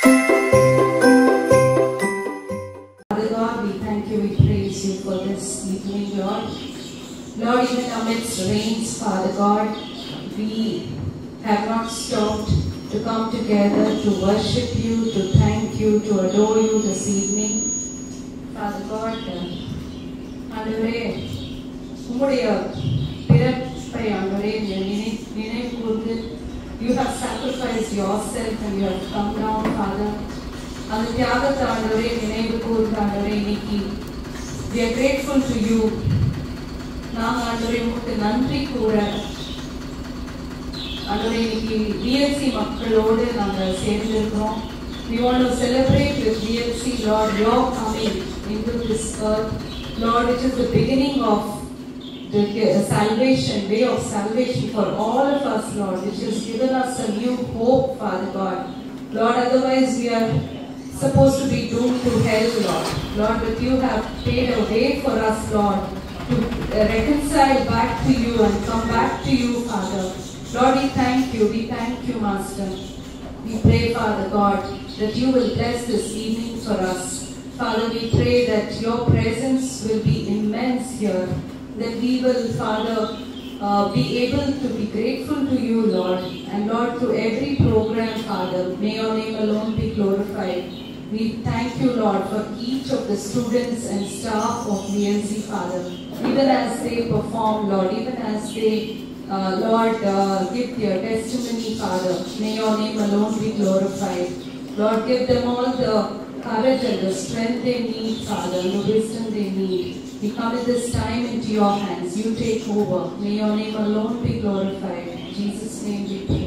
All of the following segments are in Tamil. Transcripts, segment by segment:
Father God, we thank you, we praise you for this evening, Lord. Lord, even amidst rains, Father God, we have not stopped to come together to worship you, to thank you, to adore you this evening. Father God, ஆண்டவரே உம்முடைய பிறப்பை ஆண்டவரே நினைவு கூர்ந்து you have sacrificed yourself and you have come down, Father. அந்த தியாகத்தை ஆண்டவரே நினைவு கூர்ந்து ஆண்டவரே இன்னைக்கு we are grateful to you. நாங்கள் ஆண்டவரே உங்களுக்கு நன்றி கூற ஆண்டவரே இன்னைக்கு VLC மக்களோடு நாங்கள் சேர்ந்திருக்கிறோம். We want to celebrate with VLC, Lord, your coming into this earth, Lord, which is the beginning of the salvation, way of salvation for all of us, Lord, which has given us a new hope, Father God. Lord, otherwise we are supposed to be doomed to hell, Lord. Lord, but you have paid a way for us, Lord, to reconcile back to you and come back to you, Father. Lord, we thank you, Master. We pray, Father God, that you will bless this evening for us. Father, we pray that your presence will be immense here, that we will, Father, be able to be grateful to you, Lord. And Lord, through every program, Father, may your name alone be glorified. We thank you, Lord, for each of the students and staff of VLC, Father. Even as they perform, Lord, even as they, Lord, give their testimony, Father, may your name alone be glorified. Lord, give them all the courage and the strength they need, Father, and the wisdom they need. We commit this time into your hands. You take over. May your name alone be glorified. In Jesus' name we pray.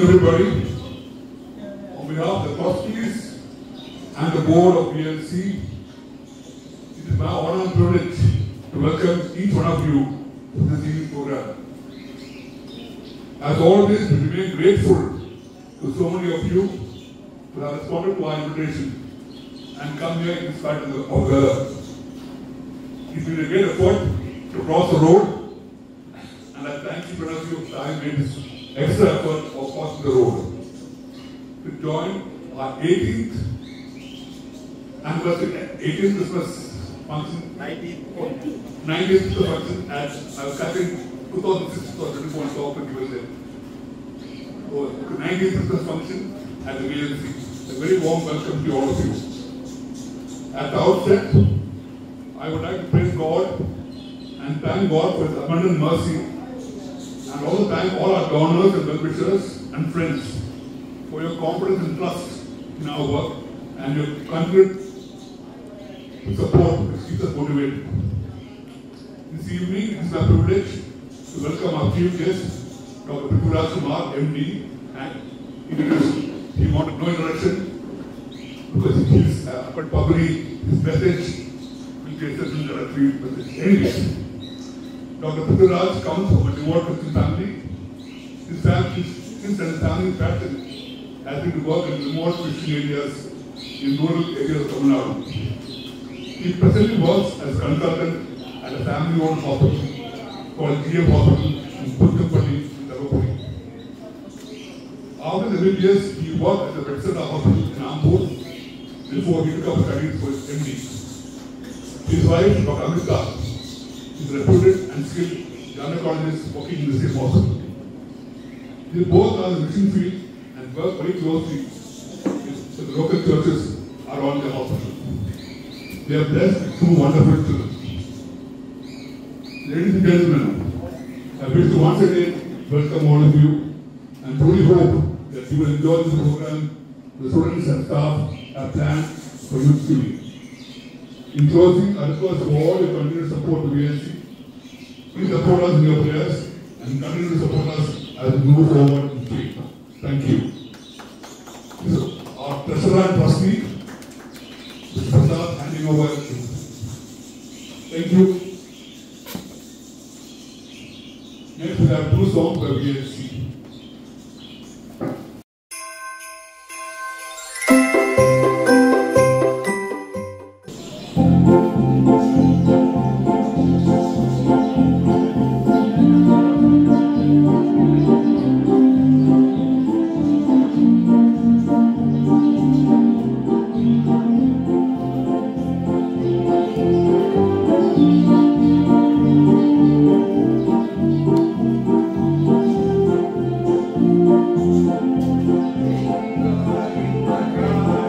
everybody. On behalf of the trustees and the board of VLC, it is my honor and privilege to welcome each one of you to this evening program. As always, we remain grateful to so many of you who have responded to our invitation and come here in spite of the weather. It's been a great effort to cross the road, and I thank each one of you for having made this extra effort of crossing the road to join our 18th anniversary, 18th Christmas function, 19th Christmas function at our second 2006 or 2024 talk with USA. So, 19th Christmas function at the VLC. A very warm welcome to all of you. At the outset, I would like to praise God and thank God for His abundant mercy, and also thank all our donors and well-wishers and friends for your confidence and trust in our work and your continued support which keeps us motivated. This evening, it is my privilege to welcome our chief guest, Dr. Prithviraj Kumar, MD, and he wanted no introduction because he feels probably his message will get a certain directory message. Anyway, Dr. Prithviraj comes from a devout Christian family. His family passion has been to work in remote Christian areas in rural areas of Tamil Nadu. He presently works as a consultant at a family-owned hospital called GM Hospital in Puthuppally, Dharmapuri. After the years, he worked at the Bethesda Hospital in Ambur before he took up studies for his MD. His wife, Dr. Amrita, is a reputed and skilled gynecologist working in the same hospital. They both are in the mission field and work very closely with the local churches around the hospital. They are blessed with two wonderful children. Ladies and gentlemen, I wish to once again welcome all of you and truly hope that you will enjoy this program the students and staff have planned for you to see. In closing, I request for all your continued support to VLC. Please support us in your prayers and continue to support us as we move forward in faith. Thank you. This is our treasurer and trustee, Mr. Prasad, handing over to you. Thank you. Next, we have two songs by VLC. My God.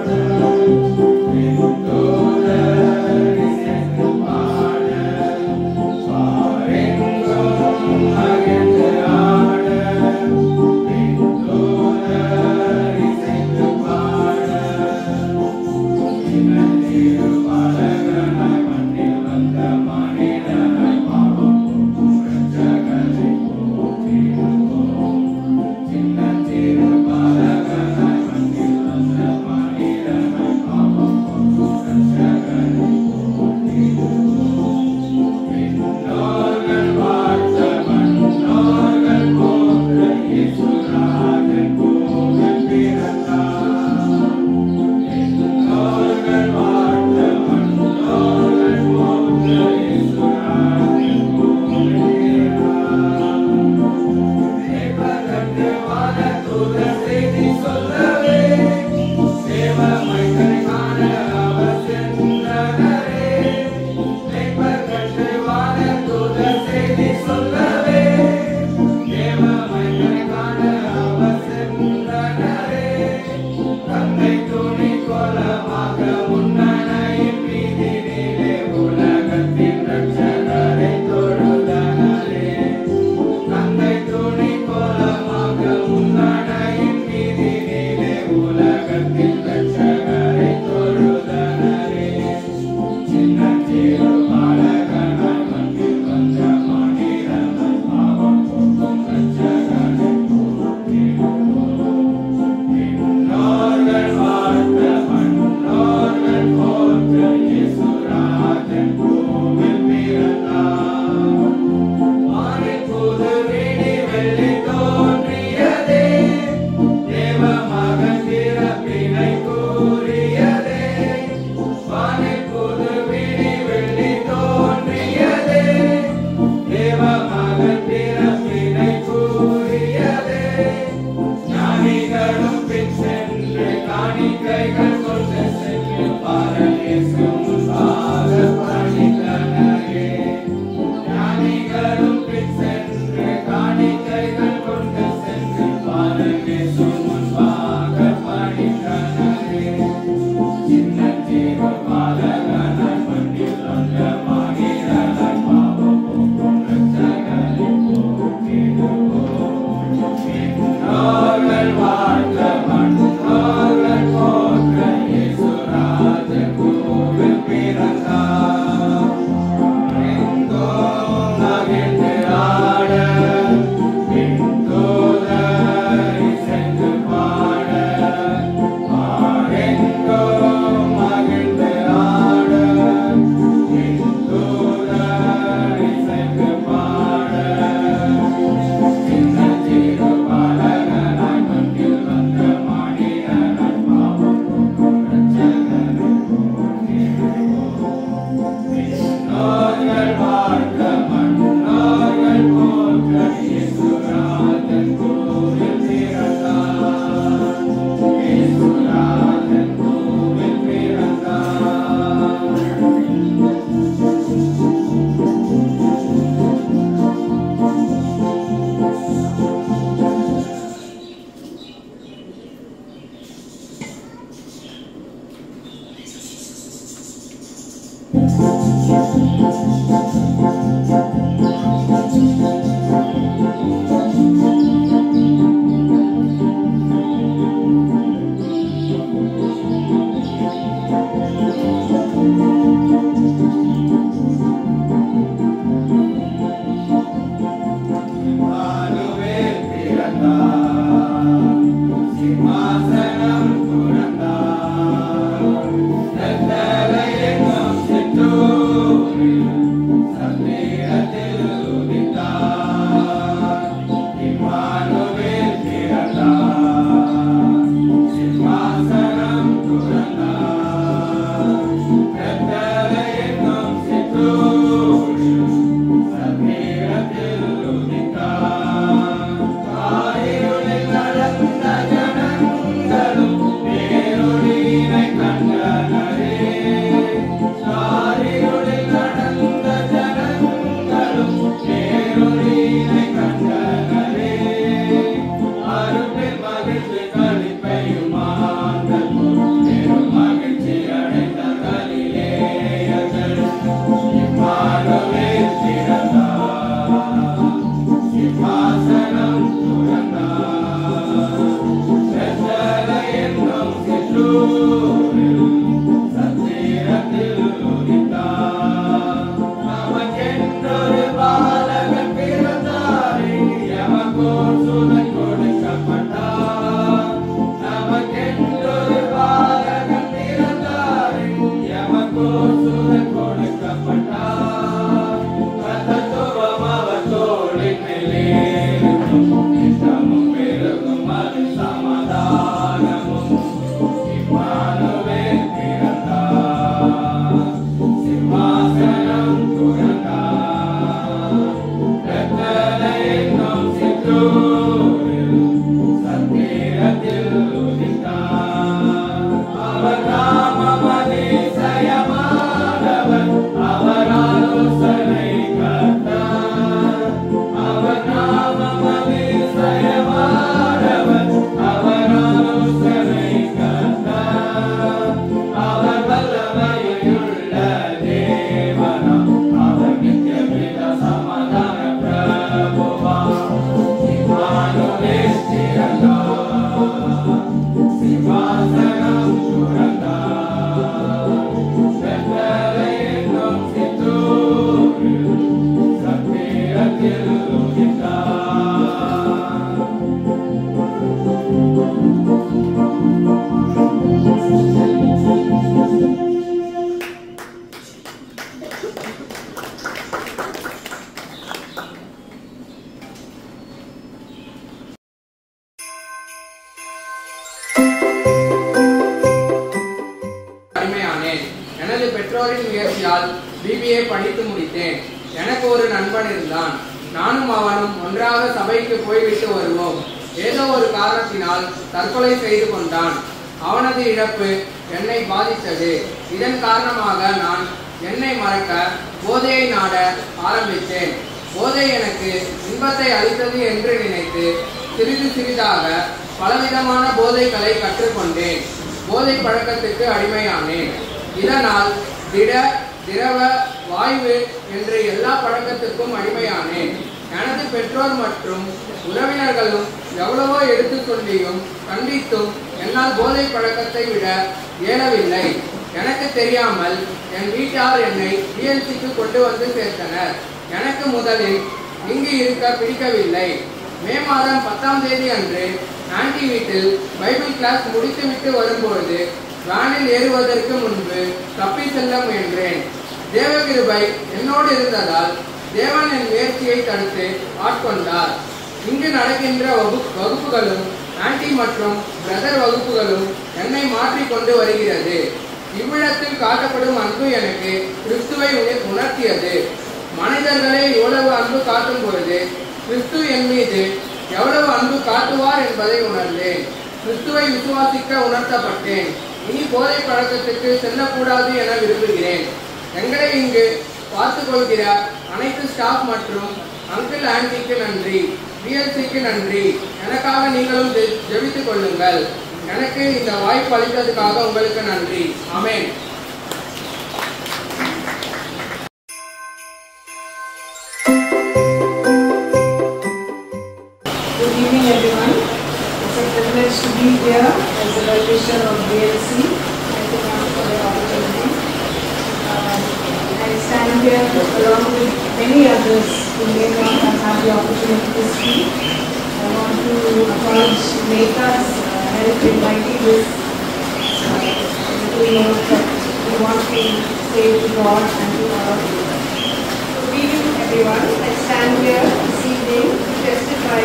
அடிமையானேன். எனது பெற்றோரின் முயற்சியால் BBA படித்து முடித்தேன். எனக்கு ஒரு நண்பன் இருந்தான். நானும் அவனும் ஒன்றாக சபைக்கு போய்விட்டு வருவோம். ஏதோ ஒரு காரணத்தினால் தற்கொலை செய்து கொண்டான். அவனது இழப்பு என்னை பாதித்தது. இதன் காரணமாக நான் என்னை மறக்க போதையை நாட ஆரம்பித்தேன். போதை எனக்கு இன்பத்தை அளித்தது என்று நினைத்து சிறிது சிறிதாக பலவிதமான போதைகளை கற்றுக்கொண்டேன். போதை பழக்கத்துக்கு அடிமையானேன். இதனால் திரவ வாயு என்ற எல்லா பழக்கத்துக்கும் அடிமையானேன். எனது பெற்றோர் மற்றும் உறவினர்களும் எவ்வளவோ எடுத்து சொல்லியும் கண்டித்தும் என்னால் போதை பழக்கத்தை விட இயலவில்லை. எனக்கு தெரியாமல் என் வீட்டார் என்னை VLCக்கு கொண்டு வந்து சேர்த்தனர். எனக்கு முதலில் இங்கு இருக்க பிடிக்கவில்லை. மே மாதம் 10ஆம் தேதி அன்று ஆன்டி வீட்டில் பைபிள் கிளாஸ் முடித்துவிட்டு வரும்பொழுது வேனில் ஏறுவதற்கு முன்பு தப்பி செல்ல முயன்றேன். தேவகிருபை என்னோடு இருந்ததால் தேவன் என் முயற்சியை தடுத்து ஆட்கொண்டார். இங்கு நடக்கின்ற வகுப்புகளும் ஆன்டி மற்றும் பிரதர் வகுப்புகளும் என்னை மாற்றிக் கொண்டு வருகிறது. இவ்விடத்தில் காட்டப்படும் அன்பு எனக்கு கிறிஸ்துவை உணர்த்தியது. மனிதர்களே இவ்வளவு அன்பு காட்டும் பொழுது கிறிஸ்து என் மீது எவ்வளவு அன்பு காட்டுவார் என்பதை உணர்ந்தேன். கிறிஸ்துவை விசுவாசிக்க உணர்த்தப்பட்டேன். இனி போதை பழக்கத்துக்கு செல்லக்கூடாது என விரும்புகிறேன். எங்களை இங்கு பார்த்துக் கொள்கிற அனைத்து ஸ்டாஃப் மற்றும் அங்கிள் ஆன்டிக்கு நன்றி. VLCக்கு நன்றி. எனக்காக நீங்களும் ஜெபித்துக் கொள்ளுங்கள். எனக்கு இந்த வாய்ப்பு அளித்ததுக்காக உங்களுக்கு நன்றி. ஆமென். Good evening, everyone. It's a privilege to be here as the well-wisher of VLC. Thank you for the opportunity. I stand here along with many others who may not have had the opportunity to speak. I want to acknowledge Neeta's help in writing this little note that we want to say to God and to all of you. Good evening, everyone. I stand here this evening to testify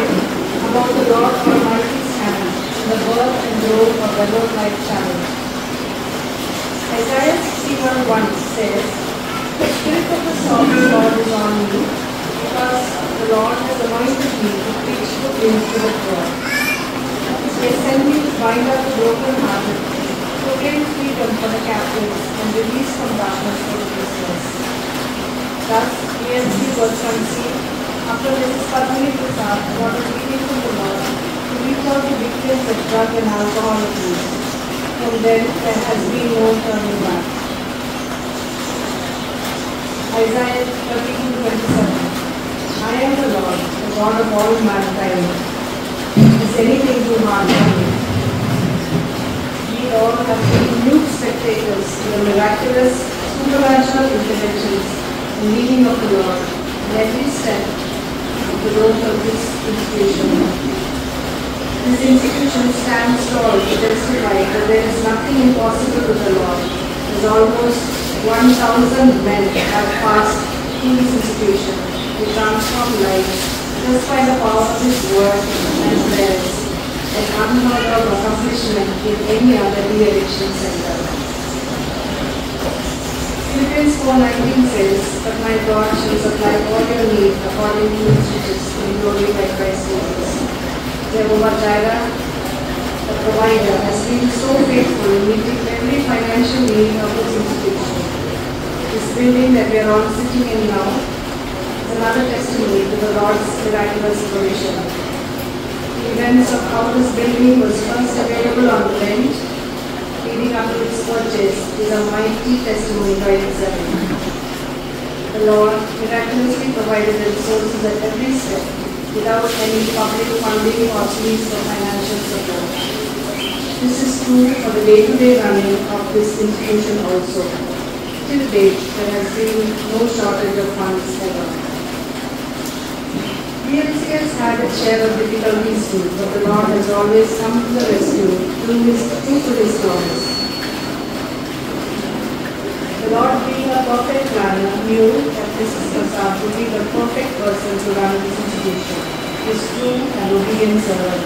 about the Lord Almighty's hand in the birth and growth of the Lord Life Challenge. Isaiah 61:1 says, "The Spirit of the Sovereign Lord is on me, because the Lord has anointed me to preach good news to the poor. He has sent me to bind up the brokenhearted, to proclaim freedom for the captives, and release from darkness for the prisoners." Thus, VLC was conceived after Mrs. Padmini Prasad got a reading from the Lord to reach out to victims of drug and alcohol abuse. From then, there has been no turning back. Isaiah 32:27. "I am the Lord, the God of all mankind. Is anything too hard for me?" We all have been mute spectators to the miraculous, supernatural interventions and leading of the Lord in every step of the growth of this institution. This institution stands tall to testify that there is nothing impossible with the Lord, as almost 1,000 men have passed through this institution to transform lives just by the power of His word and prayers, an unheard of accomplishment in any other de-addiction center. Philippians 4:19 says, "But my God shall supply all your need according to His riches in glory by Christ Jesus." Jehovah Jireh, the provider, has been so faithful in meeting every financial need of this institution. This building that we are all sitting in now is another testimony to the Lord's miraculous provision. The events of how this building was first available on rent, leading up to its purchase, is a mighty testimony by itself. The Lord miraculously provided the resources at every step without any public funding or pleas for financial support. This is true for the day-to-day running of this institution also. Till date, there has been no shortage of funds ever. VLC has had its share of difficulties too, but the Lord has always come to the rescue through His promise. The Lord, being a perfect planner, knew that Mrs. Prasad would be the perfect person to run this institution, His true and obedient servant.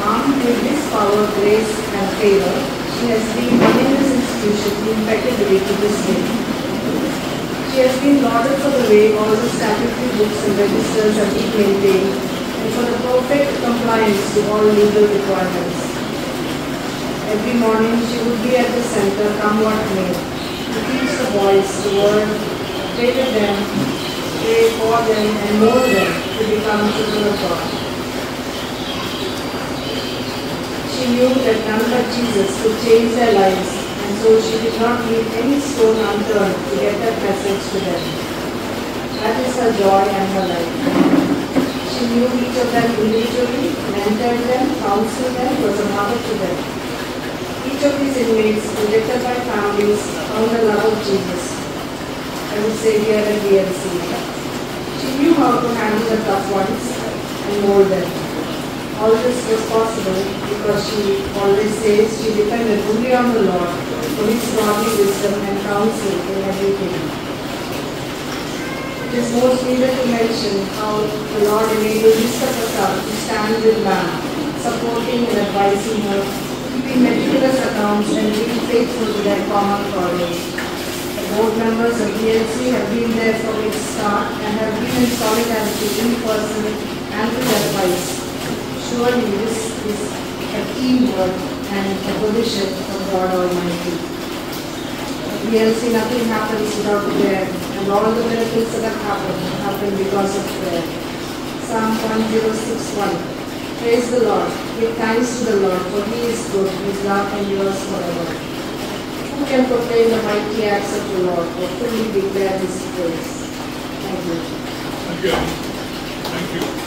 Armed with this power, grace, and favor, she has been running this institution impeccably to this day. She has been lauded for the way all the statutory books and registers have been maintained and for the perfect compliance to all legal requirements. Every morning she would be at the center, come what may, to teach the boys the word, pray with them, pray for them, and mold them to become children of God. She knew that none but Jesus could change their lives, and so she did not leave any stone unturned to get that message to them. That is her joy and her life. She knew each of them individually, mentored them, counseled them, was a mother to them. Each of these inmates, rejected by families, found the love of Jesus. I would say here at VLC. She knew how to handle the tough ones and mold them. All this was possible because she always says she depended only on the Lord for His godly wisdom and counsel in everything. It is most needed to mention how the Lord enabled Mr. Prasad to stand with man, supporting and advising her, keeping meticulous accounts and being faithful to their common calling. Board members of VLC have been there from its start and have been in solidarity in person and with advice. Surely this is a teamwork and a provision of God Almighty. At VLC nothing happens without prayer, and all the miracles that have happened happen because of prayer. Psalm 1061. Praise the Lord, give thanks to the Lord, for He is good, His love endures forever. Who can proclaim the mighty acts of the Lord or fully declare His praise? Thank you. Thank you. Thank you.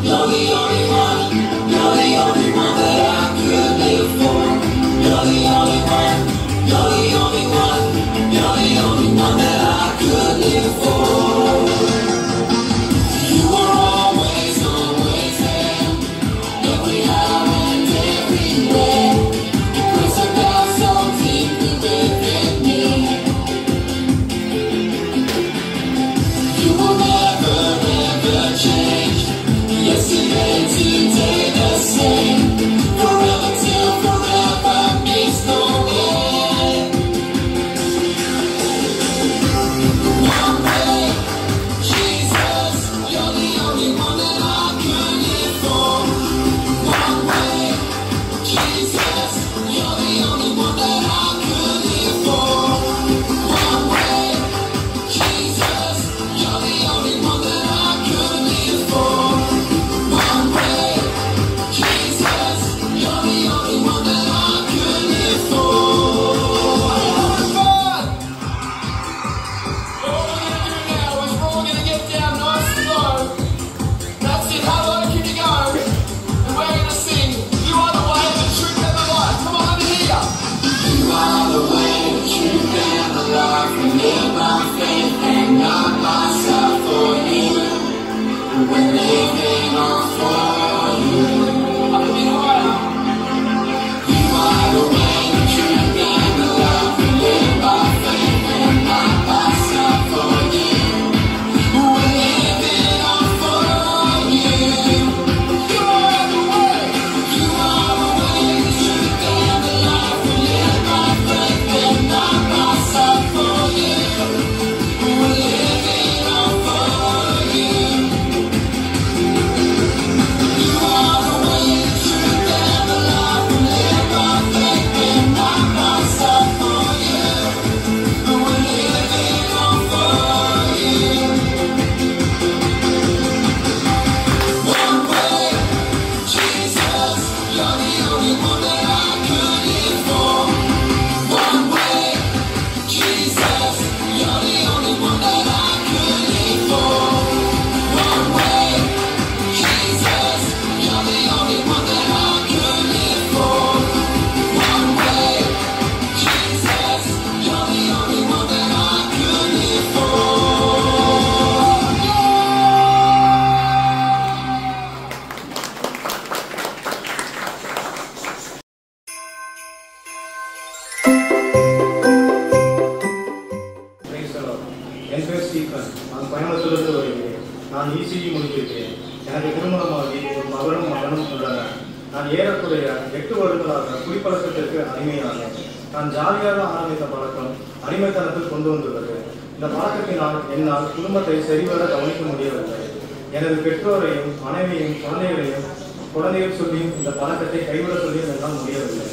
You're the only BCE முடித்திருக்கிறேன். எனக்கு திருமணமாகி ஒரு மகனும் உள்ளனர். நான் ஏறக்குறைய 8 வருடங்களாக குடிப்பழக்கத்திற்கு அடிமையானேன். நான் ஜாலியாக ஆரம்பித்த பழக்கம் அடிமைத்தனத்தில் கொண்டு வந்துள்ளது. இந்த பழக்கத்தினால் என்னால் குடும்பத்தை சரிவர கவனிக்க முடியவில்லை. எனது பெற்றோரையும் மனைவியும் குழந்தைகள் சொல்லியும் இந்த பழக்கத்தை கைவிட சொல்லியும் என்னால் முடியவில்லை.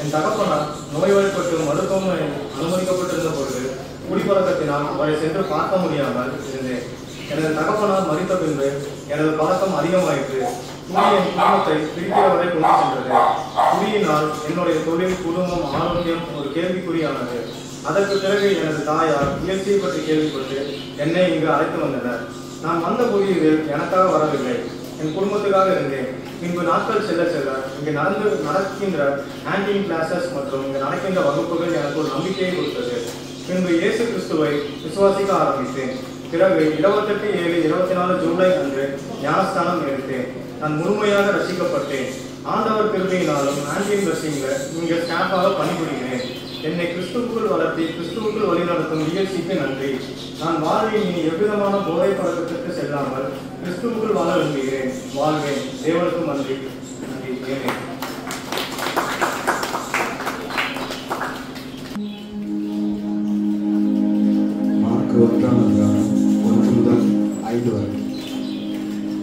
என் தகப்பனார் நோய்வாய்ப்பட்டு மருத்துவமனையில் அனுமதிக்கப்பட்டிருந்த பொழுது குடிப்பழக்கத்தினால் அவரை சென்று பார்க்க முடியாமல் இருந்தேன். எனது தகப்பனார் மறித்த பின்பு எனது பழக்கம் அதிகமாயிற்று. குடி என் குடும்பத்தை பிரிக்கிறவரை கொண்டு சென்றது. குடியினால் என்னுடைய தொழில், குடும்பம், ஆரோக்கியம் ஒரு கேள்விக்குறியானது. அதற்கு பிறகு எனது தாயார் முயற்சியை பற்றி கேள்விப்பட்டு என்னை இங்கு அழைத்து வந்தனர். நான் வந்த புதியதில் எனக்காக வரவில்லை, என் குடும்பத்துக்காக இருந்தேன். பின்பு நாட்கள் செல்ல செல்ல இங்கு நடக்கின்ற ஹேண்டிங் கிளாஸஸ் மற்றும் இங்கு நடக்கின்ற வகுப்புகள் எனக்கு ஒரு நம்பிக்கையை கொடுத்தது. பின்பு இயேசு கிறிஸ்துவை விசுவாசிக்க ஆரம்பித்தேன். பிறகு 28/7/24 ஜூலை அன்று ஞானஸ்தானம் எடுத்தேன். நான் முழுமையாக ரசிக்கப்பட்டேன். ஆண்டவர் கிருபையினாலும் ஆன்டின் பிளஸிங்ல இங்கு ஸ்டாஃபாக பணிபுரிகிறேன். என்னை கிறிஸ்துவுக்குள் வளர்த்தி கிறிஸ்துவுக்குள் வழிநடத்தும் நிகழ்ச்சிக்கு நன்றி. நான் வாழ்வில் இனி எவ்விதமான போதை பழக்கத்திற்கு செல்லாமல் கிறிஸ்துவுக்குள் வாழ விரும்புகிறேன். வாழ்வேன். தேவனுக்கும் நன்றி. நன்றி. ஏனே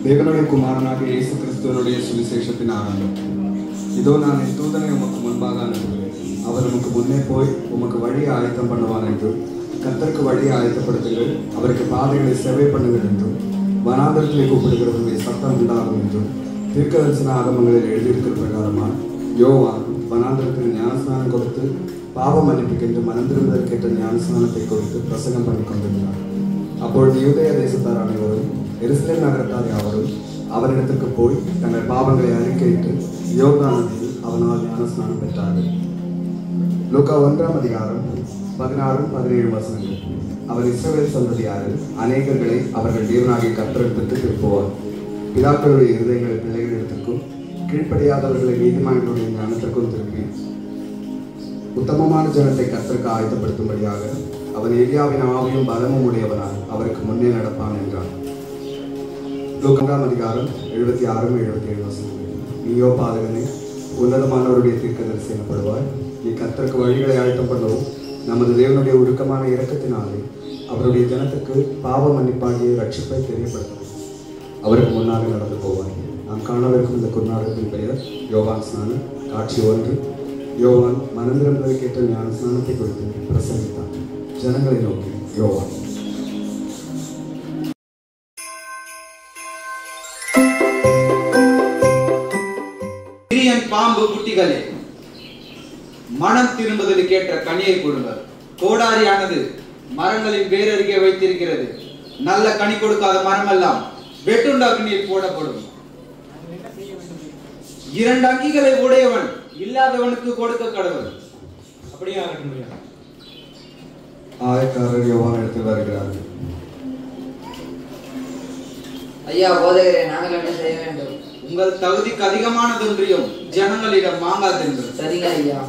தேவனுடைய குமாரனாக இயேசு கிறிஸ்துவனுடைய சுவிசேஷத்தின் ஆரம்பம். இதோ நான் என் தூதனை உமக்கு முன்பாக அனுப்புகிறேன். அவர் உமக்கு முன்னே போய் உமக்கு வழியை ஆயத்தம் பண்ணுவார் என்றும், கர்த்தருக்கு வழியை ஆயத்தப்படுத்துங்கள், அவருக்கு பாதைகளை சேவை பண்ணுங்கள் என்றும், வனாந்தரத்திலே கூப்பிடுகிறவருடைய சத்தம் உண்டாகும் என்றும் தீர்க்கதரிசன ஆகமங்களில் எழுதியிருக்கிற பிரகாரமாக யோவான் வனாந்தரத்தில் ஞானஸ்நானம் கொடுத்து பாவ மன்னிப்புக்கென்று மனம் திரும்புவதற்கேற்ற ஞானஸ்நானத்தை கொடுத்து பிரசங்கம் பண்ணி கொண்டிருந்தார். அப்பொழுது யூதேய தேசத்தார் அனைவரும் எருசலேம் நகரத்தார் யாவரும் அவரிடத்திற்கு போய் தங்கள் பாவங்களை அறிக்கையிட்டு யோர்தான் நதியில் அவனால் ஞானஸ்நானம் பெற்றார்கள். லூக்கா 1:16-17 அவர் இஸ்ரவேல் சந்ததியாரில் அநேகர்களை அவர்கள் தேவனாகிய கர்த்தரிடத்திற்கு திருப்புவார். பிதாக்களுடைய இருதயங்களை பிள்ளைகளிடத்திற்கும் கீழ்ப்படியாதவர்களை நீதிமான்களுடைய ஞானத்திற்கும் திருப்பி உத்தமமான ஜனத்தை கர்த்தருக்கு ஆயத்தப்படுத்தும்படியாக அவன் எலியாவின் ஆவியும் பலமும் உடையவனாய் அவருக்கு முன்னே நடப்பான் என்றார். லூக்கா 76-77 நீயோ பாதகனே, உன்னதமானவருடைய தீர்க்கதரிசி எனப்படுவாய். நீ கர்த்தருக்கு வழிகளை ஆயத்தம் பண்ணவும் நமது தேவனுடைய உருக்கமான இரக்கத்தினாலே அவருடைய ஜனத்துக்கு பாவ மன்னிப்பாகிய ரட்சிப்பை தெரியப்படுத்தவும் அவருக்கு முன்னாக நடந்து போவாய். நாம் காணவிருக்கும் இந்த குருநாடகத்தின் பெயர் யோவான் ஸ்நானம். காட்சி 1. யோவான் மனந்திரும்பதற்கேற்ற ஞான ஸ்நானத்தை குறித்து பிரசங்கித்தார். ஜனங்களை நோக்கி யோவான்: பாம்பு குட்டிகளே, மனம் திரும்புதலுக்கேற்ற கனியை கொடுங்கள். கோடாரியானது மரங்களின் வேரருகே வைத்திருக்கிறது. நல்ல கனி கொடுக்காத மரமெல்லாம் வெட்டுண்ட அக்னியில் போடப்படும். 2 அங்கிகளை உடையவன் இல்லாதவனுக்கு கொடுக்க கடவுள். அப்படியே ஆயக்காரர் யோவான் இடத்தில் வருகிறார்கள். ஐயா போதகரே, நாங்கள் என்ன செய்ய வேண்டும்? உங்கள் தகுதிக்கு அதிகமானதொன்றியும் ஜனங்களிடம் வாங்காதென்று. சரிங்க ஐயா.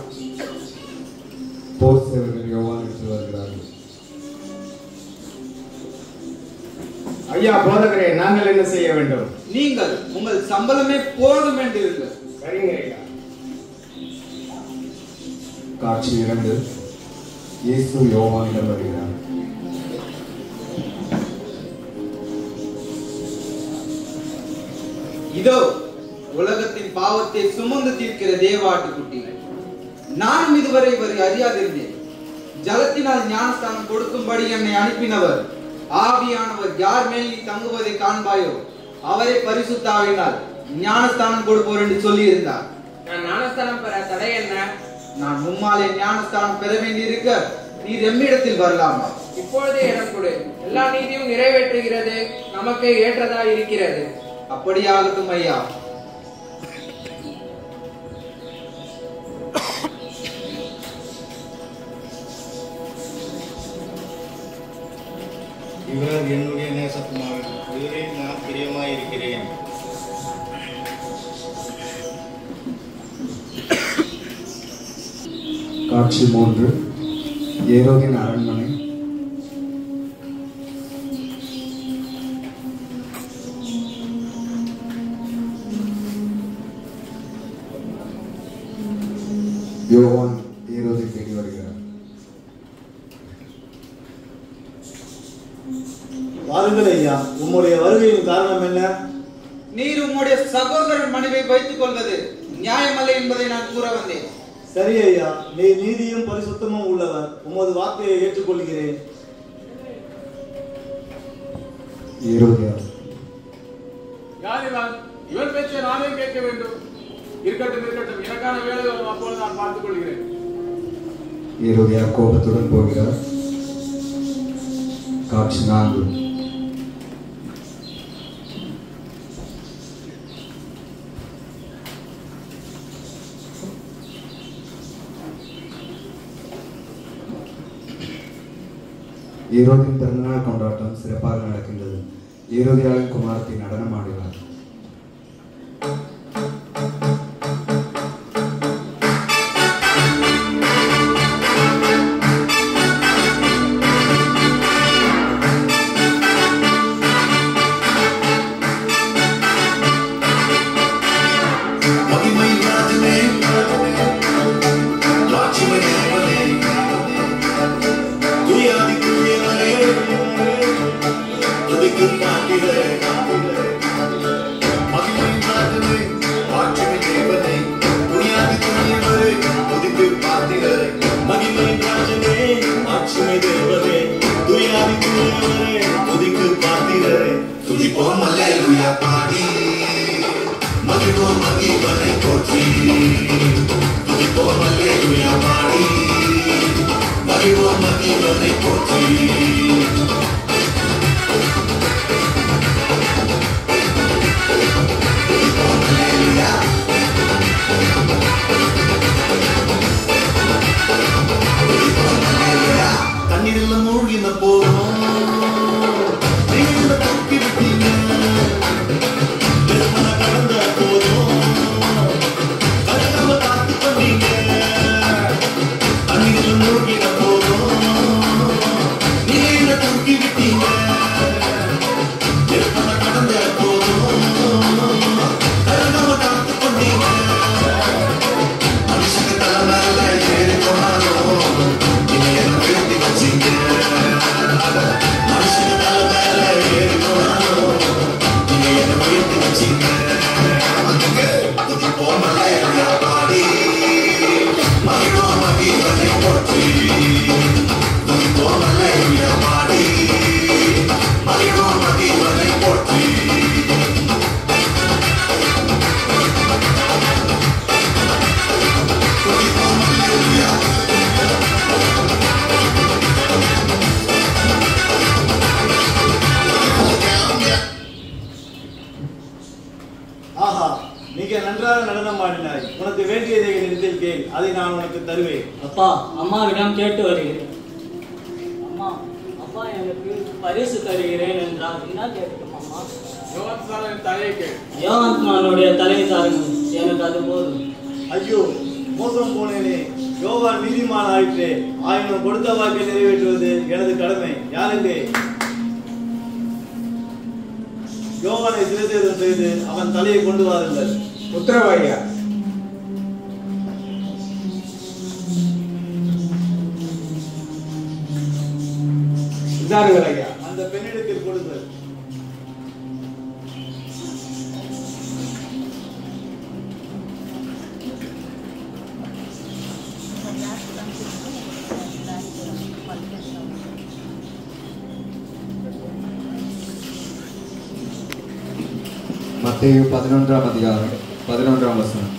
போர் சேவகர் யோவான் இடத்தில் வருகிறார்கள். ஐயா போதகரே, நாங்கள் என்ன செய்ய வேண்டும்? நீங்கள் உங்கள் சம்பளமே போதும் என்று இருங்கள். சரிங்க ஐயா. காட்சி 2. இயேசு யோவானிடம் வருகிறார். இதோ உலகத்தின் பாவத்தை சுமந்து தீர்க்கிற தேவாட்டுக்குட்டி. நானும் இதுவரை இவரை அறியாதிருந்தேன். ஜலத்தினால் ஞானஸ்தானம் கொடுக்கும்படி என்னை அனுப்பினவர் ஆவியானவர் யார் மேல் நீ தங்குவதை காண்பாயோ அவரை பரிசுத்த ஆவியினால் ஞானஸ்தானம் கொடுப்போர் என்று சொல்லி இருந்தார். நான் ஞானஸ்தானம் பெற தடை என்ன? நான் மும்மாலே ஞானஸ்தானம் பெற வேண்டியிருக்க நீர் எம்மிடத்தில் வரலாமா? இப்பொழுதே இடம் கொடு. எல்லா நீதியும் நிறைவேற்றுகிறது, நமக்கு ஏற்றதா இருக்கிறது. அப்படியாகட்டும் ஐயா. இவர் என்னுடைய நேசகுமாரன், இவரில் நான் பிரியமாயிருக்கிறேன். காட்சி 3. ஏரோதின் அரண்மனை. யோவான் ஈரோதை தேடி வருகிறார். வாருங்கள் ஐயா, உம்முடைய வருகையின் காரணம் என்ன? நீர் உம்முடைய சகோதரன் மனைவை வைத்துக் கொள்வது நியாயமல்ல என்பதை நான் கூற வந்தேன். சரி ஐயா, நீர் நீதியும் பரிசுத்தமும் உள்ளவர், உமது வார்த்தையை ஏற்றுக்கொள்கிறேன். ஈரோதியார், யார் இவன்? இவன் பேச்சை நானே கேட்க வேண்டும். இருக்கட்டும், எனக்கான வேலை வரும், அப்பொழுது நான் பார்த்துக் கொள்கிறேன். ஈரோதியார் கோபத்துடன் போகிறார். காட்சி 4. ஈரோதின் பிறந்தநாள் கொண்டாட்டம் சிறப்பாக நடக்கின்றது. ஈரோதியாரின் குமாரத்தை நடனம் ஆடினார். ஐயோ, மோசம் போனேனே. யோவான் நீதிமான் ஆயிற்றே, ஆயினும் கொடுத்த வாக்கை நிறைவேற்றுவது எனது கடமை. யாருக்கு? யோவானை சிறைசேதம் செய்து அவன் தலையை கொண்டு வாருங்கள். உத்தரவாயா. இதாருங்கள் ஐயா. அந்த பெண்ணிடத்தில் கொடுங்கள். மத்தேயு 11ஆம் அதிகாரம் 11ஆம் வசனம்.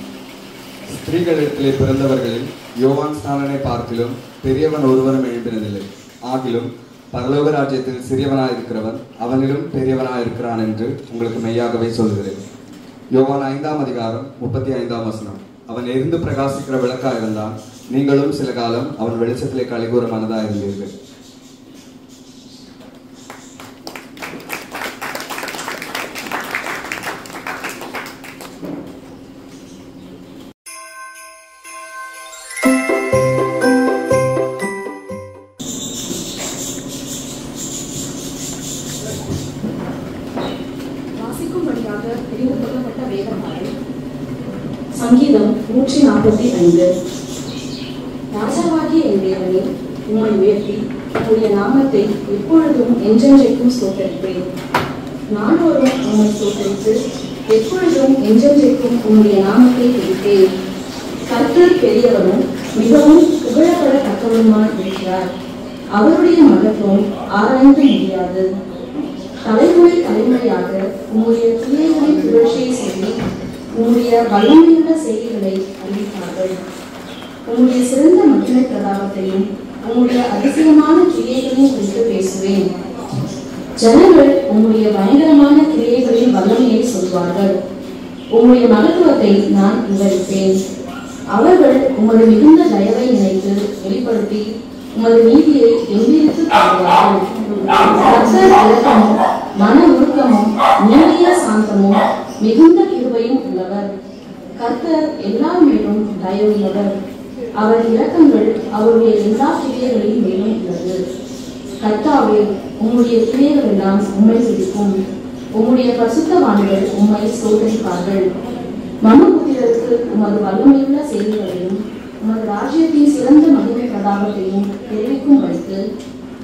ஸ்திரீகளிடத்திலே பிறந்தவர்களில் யோவான் ஸ்நானனை பார்க்கிலும் பெரியவன் ஒருவனும் எழுப்பினதில்லை. ஆகிலும் பரலோக ராஜ்யத்தில் சிறியவனாயிருக்கிறவன் அவனிலும் பெரியவனாயிருக்கிறான் என்று உங்களுக்கு மெய்யாகவே சொல்கிறேன். யோவான் 5ஆம் அதிகாரம் 35ஆம் வசனம். அவன் எரிந்து பிரகாசிக்கிற விளக்காயிருந்தான். நீங்களும் சில காலம் அவன் வெளிச்சத்திலே களிகூற மனதாயிருந்தீர்கள். சங்கீதம் 145. ராஜாவாகிய என் தேவனே, உம்மை உயர்த்தி உம்முடைய நாமத்தை எப்பொழுதும் என்றென்றைக்கும் ஸ்தோத்தரிப்பேன். நாடோறும் உம்மை ஸ்தோத்தரித்து எப்பொழுதும் என்றென்றைக்கும் உம்முடைய நாமத்தை துதிப்பேன். கர்த்தர் பெரியவரும் மிகவும் புகழப்படத்தக்கவருமாய் இருக்கிறார். அவருடைய மகத்துவம் ஆராய்ந்து முடியாது. தலைமுறை தலைமுறையாக உம்முடைய கிரியைகளின் புகழ்ச்சியை சொல்லி உம்முடைய வல்லமையுள்ள செய்திகளை அறிவித்தார்கள். உம்முடைய சிறந்த மகிமை பிரதாபத்தையும் உம்முடைய அதிசயமான கிரியைகளையும் குறித்து பேசுவேன். ஜனங்கள் உம்முடைய பயங்கரமான கிரியைகளின் வல்லமையை சொல்வார்கள். உம்முடைய மகத்துவத்தை நான் விவரிப்பேன். அவர்கள் உமது மிகுந்த தயவை நினைத்து வெளிப்படுத்தி உமது நீதியை எவ்விரித்து பாடுவார்கள். கர்த்தர் இரக்கமும் மன உருக்கமும் நீடிய சாந்தமும் மிகுந்த கிருபையும் உள்ளவர். கர்த்தர் எல்லா மேலும் தயவுள்ளவர். அவர் இரக்கங்கள் அவருடைய எல்லா கிரியைகளின் மேலும் உள்ளது. கர்த்தாவே, உம்முடைய கிரியைகள் எல்லாம் உம்மை பிடிக்கும். உம்முடைய பரிசுத்தவான்கள் உம்மை ஸ்தோத்தரிப்பார்கள். மனுபுத்திரருக்கு உமது வல்லமையுள்ள செய்திகளையும் உமது ராஜ்யத்தின் சிறந்த மகிமை பிரதாபத்தையும் தெரிவிக்கும் வைத்து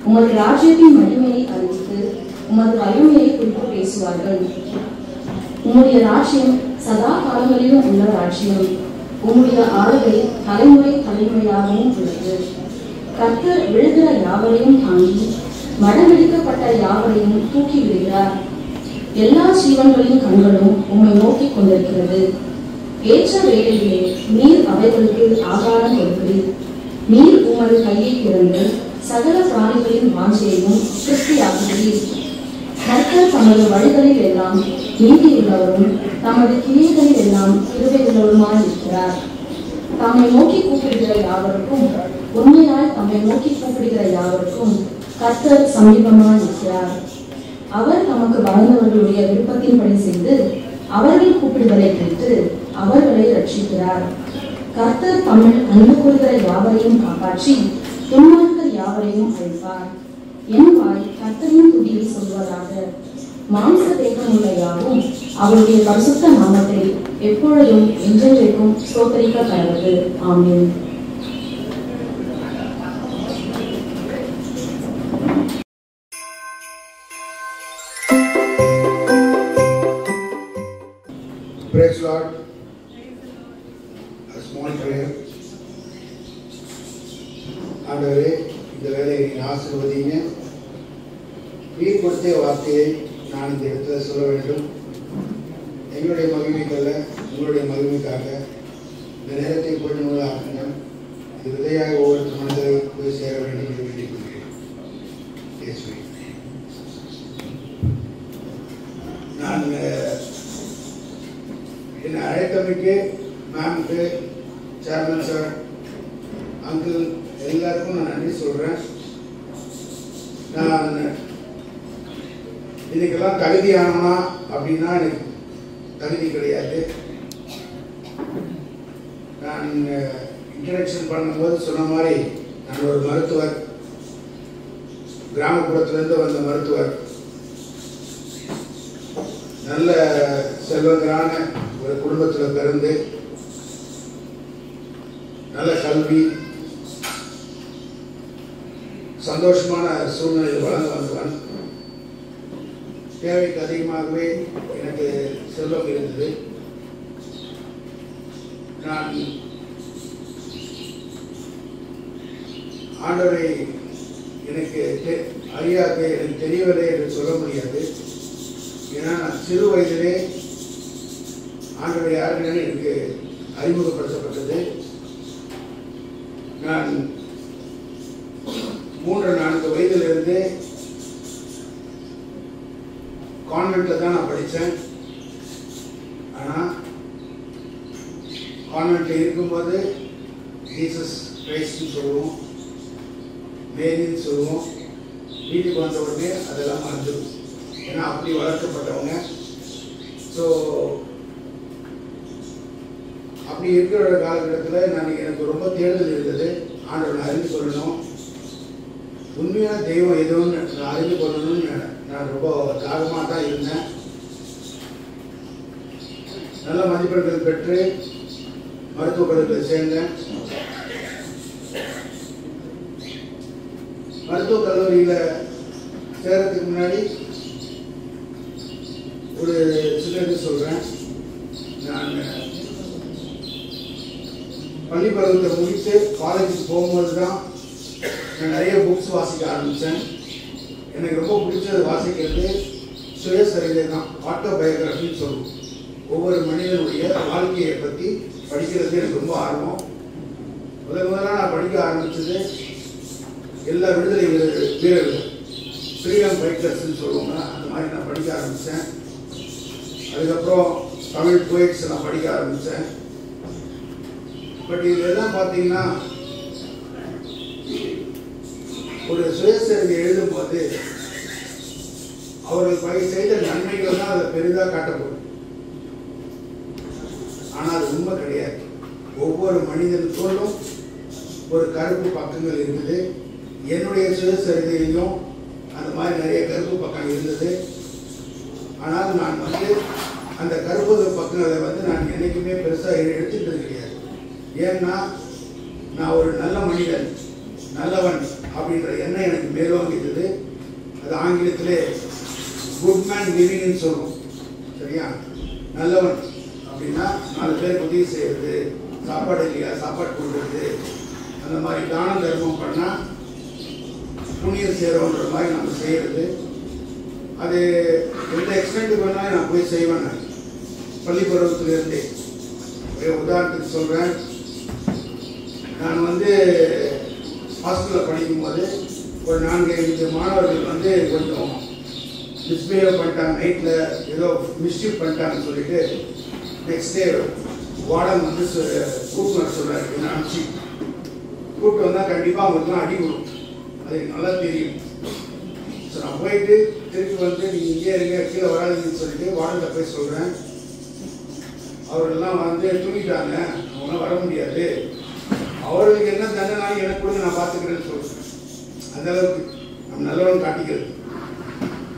உமது ராஜ்யத்தின் மகிமையை அறிவித்து உமது வல்லமையை குறித்து பேசுவார்கள். உம்முடைய ராஜ்யம் சதா காலங்களிலும் உள்ள ராஜ்யம். உம்முடைய ஆளுகை தலைமுறை தலைமுறையாகவும் உள்ளது. கர்த்தர் விழுகிற யாவரையும் தாங்கி மடமெடுக்கப்பட்ட யாவரையும் தூக்கி விடுகிறார். எல்லா ஜீவன்களின் கண்களும் உம்மை நோக்கி கொண்டிருக்கிறது. ஏற்ற வேளையிலே நீர் அவைகளுக்கு ஆகாரம் கொடுக்கிறீர். நீர் உமது கையை திறந்து சகல பிராணிகளின் வாஞ்சையையும் திருப்தியாக்குகிறீர். கர்த்தர் தமது வழிகளில் எல்லாம் நீதியுள்ளவரும் தமது கிரியைகளில் எல்லாம் கிருபையுள்ளவருமாய் இருக்கிறார். தம்மை நோக்கி கூப்பிடுகிற யாவருக்கும் உண்மையாய் தம்மை நோக்கி கூப்பிடுகிற யாவருக்கும் கர்த்தர் சமீபமாய் இருக்கிறார். அவர் தமக்கு வாழ்ந்தவர்களுடைய விருப்பத்தின்படி செய்து அவர்கள் கூப்பிடுதலை கேட்டு அவர்களை ரட்சிக்கிறார். கர்த்தர் தமிழ் அன்பு கொள்கிற யாவரையும் காப்பாற்றி துன்மார்க்கர் யாவரையும் அழிப்பார். என் வாய் கர்த்தரின் துதியை சொல்வதாக. மாம்ச தேகமுள்ள யாவும் அவருடைய பரிசுத்த நாமத்தை எப்பொழுதும் என்றென்றைக்கும் ஸ்தோத்தரிக்க கடவுது. ஆமென். Praise Lord. A small prayer. ஆண்டவரே, இந்த வேலையை நீ ஆசீர்வதிங்க. நீர் கொடுத்த வார்த்தையை நான் இந்த இடத்துல சொல்ல வேண்டும். எங்களுடைய மகிமைக்கல்ல, உங்களுடைய மகிமைக்காக இந்த நேரத்தை கொஞ்சம் ஆக்குங்க. இது விதையாக ஒவ்வொரு மனிதரை போய் சேர வேண்டும் என்று வேண்டிக் கொள்கிறேன். இயேசுவே, நான் என்னை அழைத்தமைக்கு மேம்க்கு, சேர்மன் சார், அங்கிள் எல்லாருக்கும் நான் நன்றி சொல்கிறேன். நான் இதுக்கெல்லாம் தகுதியானவனா அப்படின்னா எனக்கு தகுதி கிடையாது. நான் இன்ட்ரடக்ஷன் பண்ணும்போது சொன்ன மாதிரி நான் ஒரு மருத்துவர், கிராமப்புறத்திலேருந்து வந்த மருத்துவர். நல்ல செல்வங்களான ஒரு குடும்பத்தில் பிறந்து நல்ல கல்வி, சந்தோஷமான சூழ்நிலையில் வளர்ந்து வந்தவன். தேவைக்கு அதிகமாகவே எனக்கு செல்வம் இருந்தது. நான் ஆண்டவரை எனக்கு அறியாத, எனக்கு தெரியவில்லை என்று சொல்ல முடியாது. ஏன்னா நான் சிறு வயதிலே ஆண்டவரை யாருன்னு எனக்கு அறிமுகப்படுத்தப்பட்டது. நான் 3-4 வயதிலிருந்து கான்வென்ட்ல தான் நான் படித்தேன். ஆனால் கான்வென்ட்ல இருக்கும்போது ஜீசஸ் கிரைஸ்ட்னு சொல்லுவோம், மேரின்னு சொல்லுவோம். வீட்டுக்கு வந்த உடனே அதெல்லாம் மறந்துடும். ஏன்னா அப்படி வளர்க்கப்பட்டவங்க. ஸோ அப்படி இருக்கிற காலகட்டத்தில் எனக்கு ரொம்ப தேடுதல் இருந்தது. ஆண்டவனை அறிந்து கொள்ளணும், உண்மையான தெய்வம் எதுவும் நான் அறிந்து கொள்ளணும்னு நான் ரொம்ப தாகமாக தான் இருந்தேன். நல்ல மதிப்பெண்கள் பெற்று மருத்துவ படிப்பில் சேர்ந்தேன். மருத்துவக் கல்லூரியில் சேரத்துக்கு முன்னாடி ஒரு சிலது சொல்கிறேன். நான் பள்ளி பருவத்தை முடித்து காலேஜுக்கு போகும்போது தான் நான் நிறைய புக்ஸ் வாசிக்க ஆரம்பித்தேன். எனக்கு ரொம்ப பிடிச்சது வாசிக்கிறது சுயசரிதை தான், ஆட்டோபயோகிராஃபின்னு சொல்லுவோம். ஒவ்வொரு மனிதனுடைய வாழ்க்கையை பற்றி படிக்கிறது எனக்கு ரொம்ப ஆர்வம். முதலாக நான் படிக்க ஆரம்பித்தது எல்லா விடுதலை வீரர்கள், ஃப்ரீடம் ஃபைட்டர்ஸ்ன்னு சொல்லுவாங்க, அந்த மாதிரி நான் படிக்க ஆரம்பித்தேன். அதுக்கப்புறம் தமிழ் போயிட்ஸ் நான் படிக்க ஆரம்பித்தேன். பட் இதெல்லாம் பார்த்தீங்கன்னா ஒரு சுயசரிதை எழுதும்போது அவர்கள் செய்த நன்மைகள் தான் அதை பெரிதாக காட்டப்படும். ஆனால் அது உண்மை கிடையாது. ஒவ்வொரு மனிதனுக்கும் ஒரு கருப்பு பக்கங்கள் இருக்குது. என்னுடைய சுயசரிதையிலும் அந்த மாதிரி நிறைய கருப்பு பக்கம் இருந்தது. ஆனால் நான் அந்த கருப்பு பக்கங்களை நான் என்றைக்குமே பெருசாக எடுத்துக்கிட்டது கிடையாது. ஏன்னா நான் ஒரு நல்ல மனிதன், நல்லவன் அப்படின்ற எண்ணம் எனக்கு மேலோங்கிட்டது. அது ஆங்கிலத்திலே குட் மேன் லிவிங்னு சொல்லுவோம். சரியா? நல்லவன் அப்படின்னா 4 பேருக்கு உதவி செய்யறது, சாப்பாடு இல்லையா சாப்பாடு கொடுக்குறது, அந்த மாதிரி தான தர்மம் பண்ணால் புண்ணியம் சேரும்ன்ற மாதிரி நம்ம செய்கிறது. அது எந்த எக்ஸ்டென்ட்டுக்கு வேணாலும் நான் போய் செய்வேன். நான் பள்ளி பருவத்திலிருந்தே உதாரணத்துக்கு சொல்கிறேன். நான் ஹாஸ்டலில் படிக்கும்போது ஒரு 4-5 மாணவர்கள் கொஞ்சம் மிஸ்பிஹேவ் பண்ணிட்டாங்க. நைட்டில் ஏதோ மிஸ்டீவ் பண்ணிட்டாங்கன்னு சொல்லிட்டு நெக்ஸ்ட் டே வார்டன் கூப்பிட்டு வர சொல்கிறார். என்ன அனுப்பிச்சு கூப்பிட்டு வந்தால் கண்டிப்பாக அவங்களுக்குலாம் அடி விடும், அது எனக்கு நல்லா தெரியும். ஸோ நான் போயிட்டு திருப்பி நீங்கள் இங்கே இருங்க, கீழே வராதுன்னு சொல்லிட்டு வார்டனில் போய் சொல்கிறேன். அவர்களெல்லாம் தூங்கிட்டாங்க, அவங்களாம் வர முடியாது, அவர்களுக்கு என்ன தண்டனாலும் எனக்கு கொடுங்க, நான் பார்த்துக்கிறேன்னு சொல்கிறேன். அந்த அளவுக்கு நம்ம நல்லவன் காட்டிக்கிறது.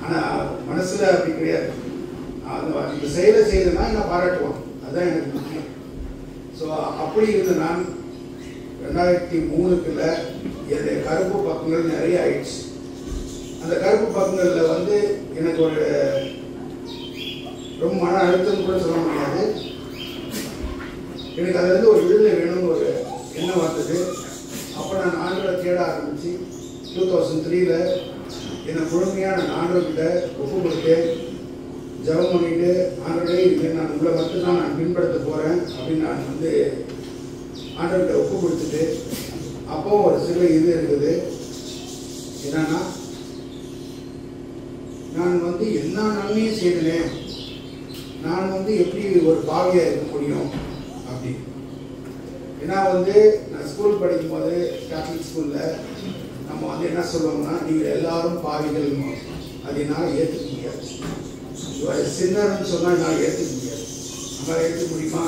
ஆனால் மனசில் அப்படி கிடையாது. இந்த செயலை செய்தனா என்ன பாராட்டுவான், அதுதான் எனக்கு முக்கியம். ஸோ அப்படி இருந்த நான் 2003க்குள்ள என்னுடைய கருப்பு பக்கங்கள் நிறைய ஆயிடுச்சு. அந்த கருப்பு பக்கங்களில் எனக்கு ஒரு ரொம்ப மன அழுத்தம் கூட சொல்ல முடியாது. எனக்கு அதுலேருந்து ஒரு விடுதலை வேணும்னு ஒரு எண்ணம் வந்தது. அப்போ நான் ஆண்டவரை தேட ஆரம்பித்து 2003ல் என்னை முழுமையாக நான் ஆண்டவர்கிட்ட ஒப்பு கொடுத்தேன். ஜெபம் பண்ணிட்டு, ஆண்டவரே இனிமேல் நான் உங்களை மட்டும்தான் நான் பின்பற்ற போகிறேன் அப்படின்னு நான் ஆண்டவர்கிட்ட ஒப்பு கொடுத்துட்டு, அப்போ ஒரு சில இது இருக்குது. என்னன்னா, நான் எல்லா நன்மையும் செய்தேன், நான் எப்படி ஒரு பாவியாக இருக்க முடியும் அப்படி. ஏன்னா நான் ஸ்கூல் படிக்கும்போது கேத்தலிக் ஸ்கூலில் நம்ம என்ன சொல்லுவோம்னா, நீங்கள் எல்லாரும் பாவிகள், அது என்னால் ஏற்றுக்க முடியாது. சின்னர்னு சொன்னால் என்னால் ஏற்றுக்க முடியாது. நம்மளால் ஏற்றுக்க முடியுமா?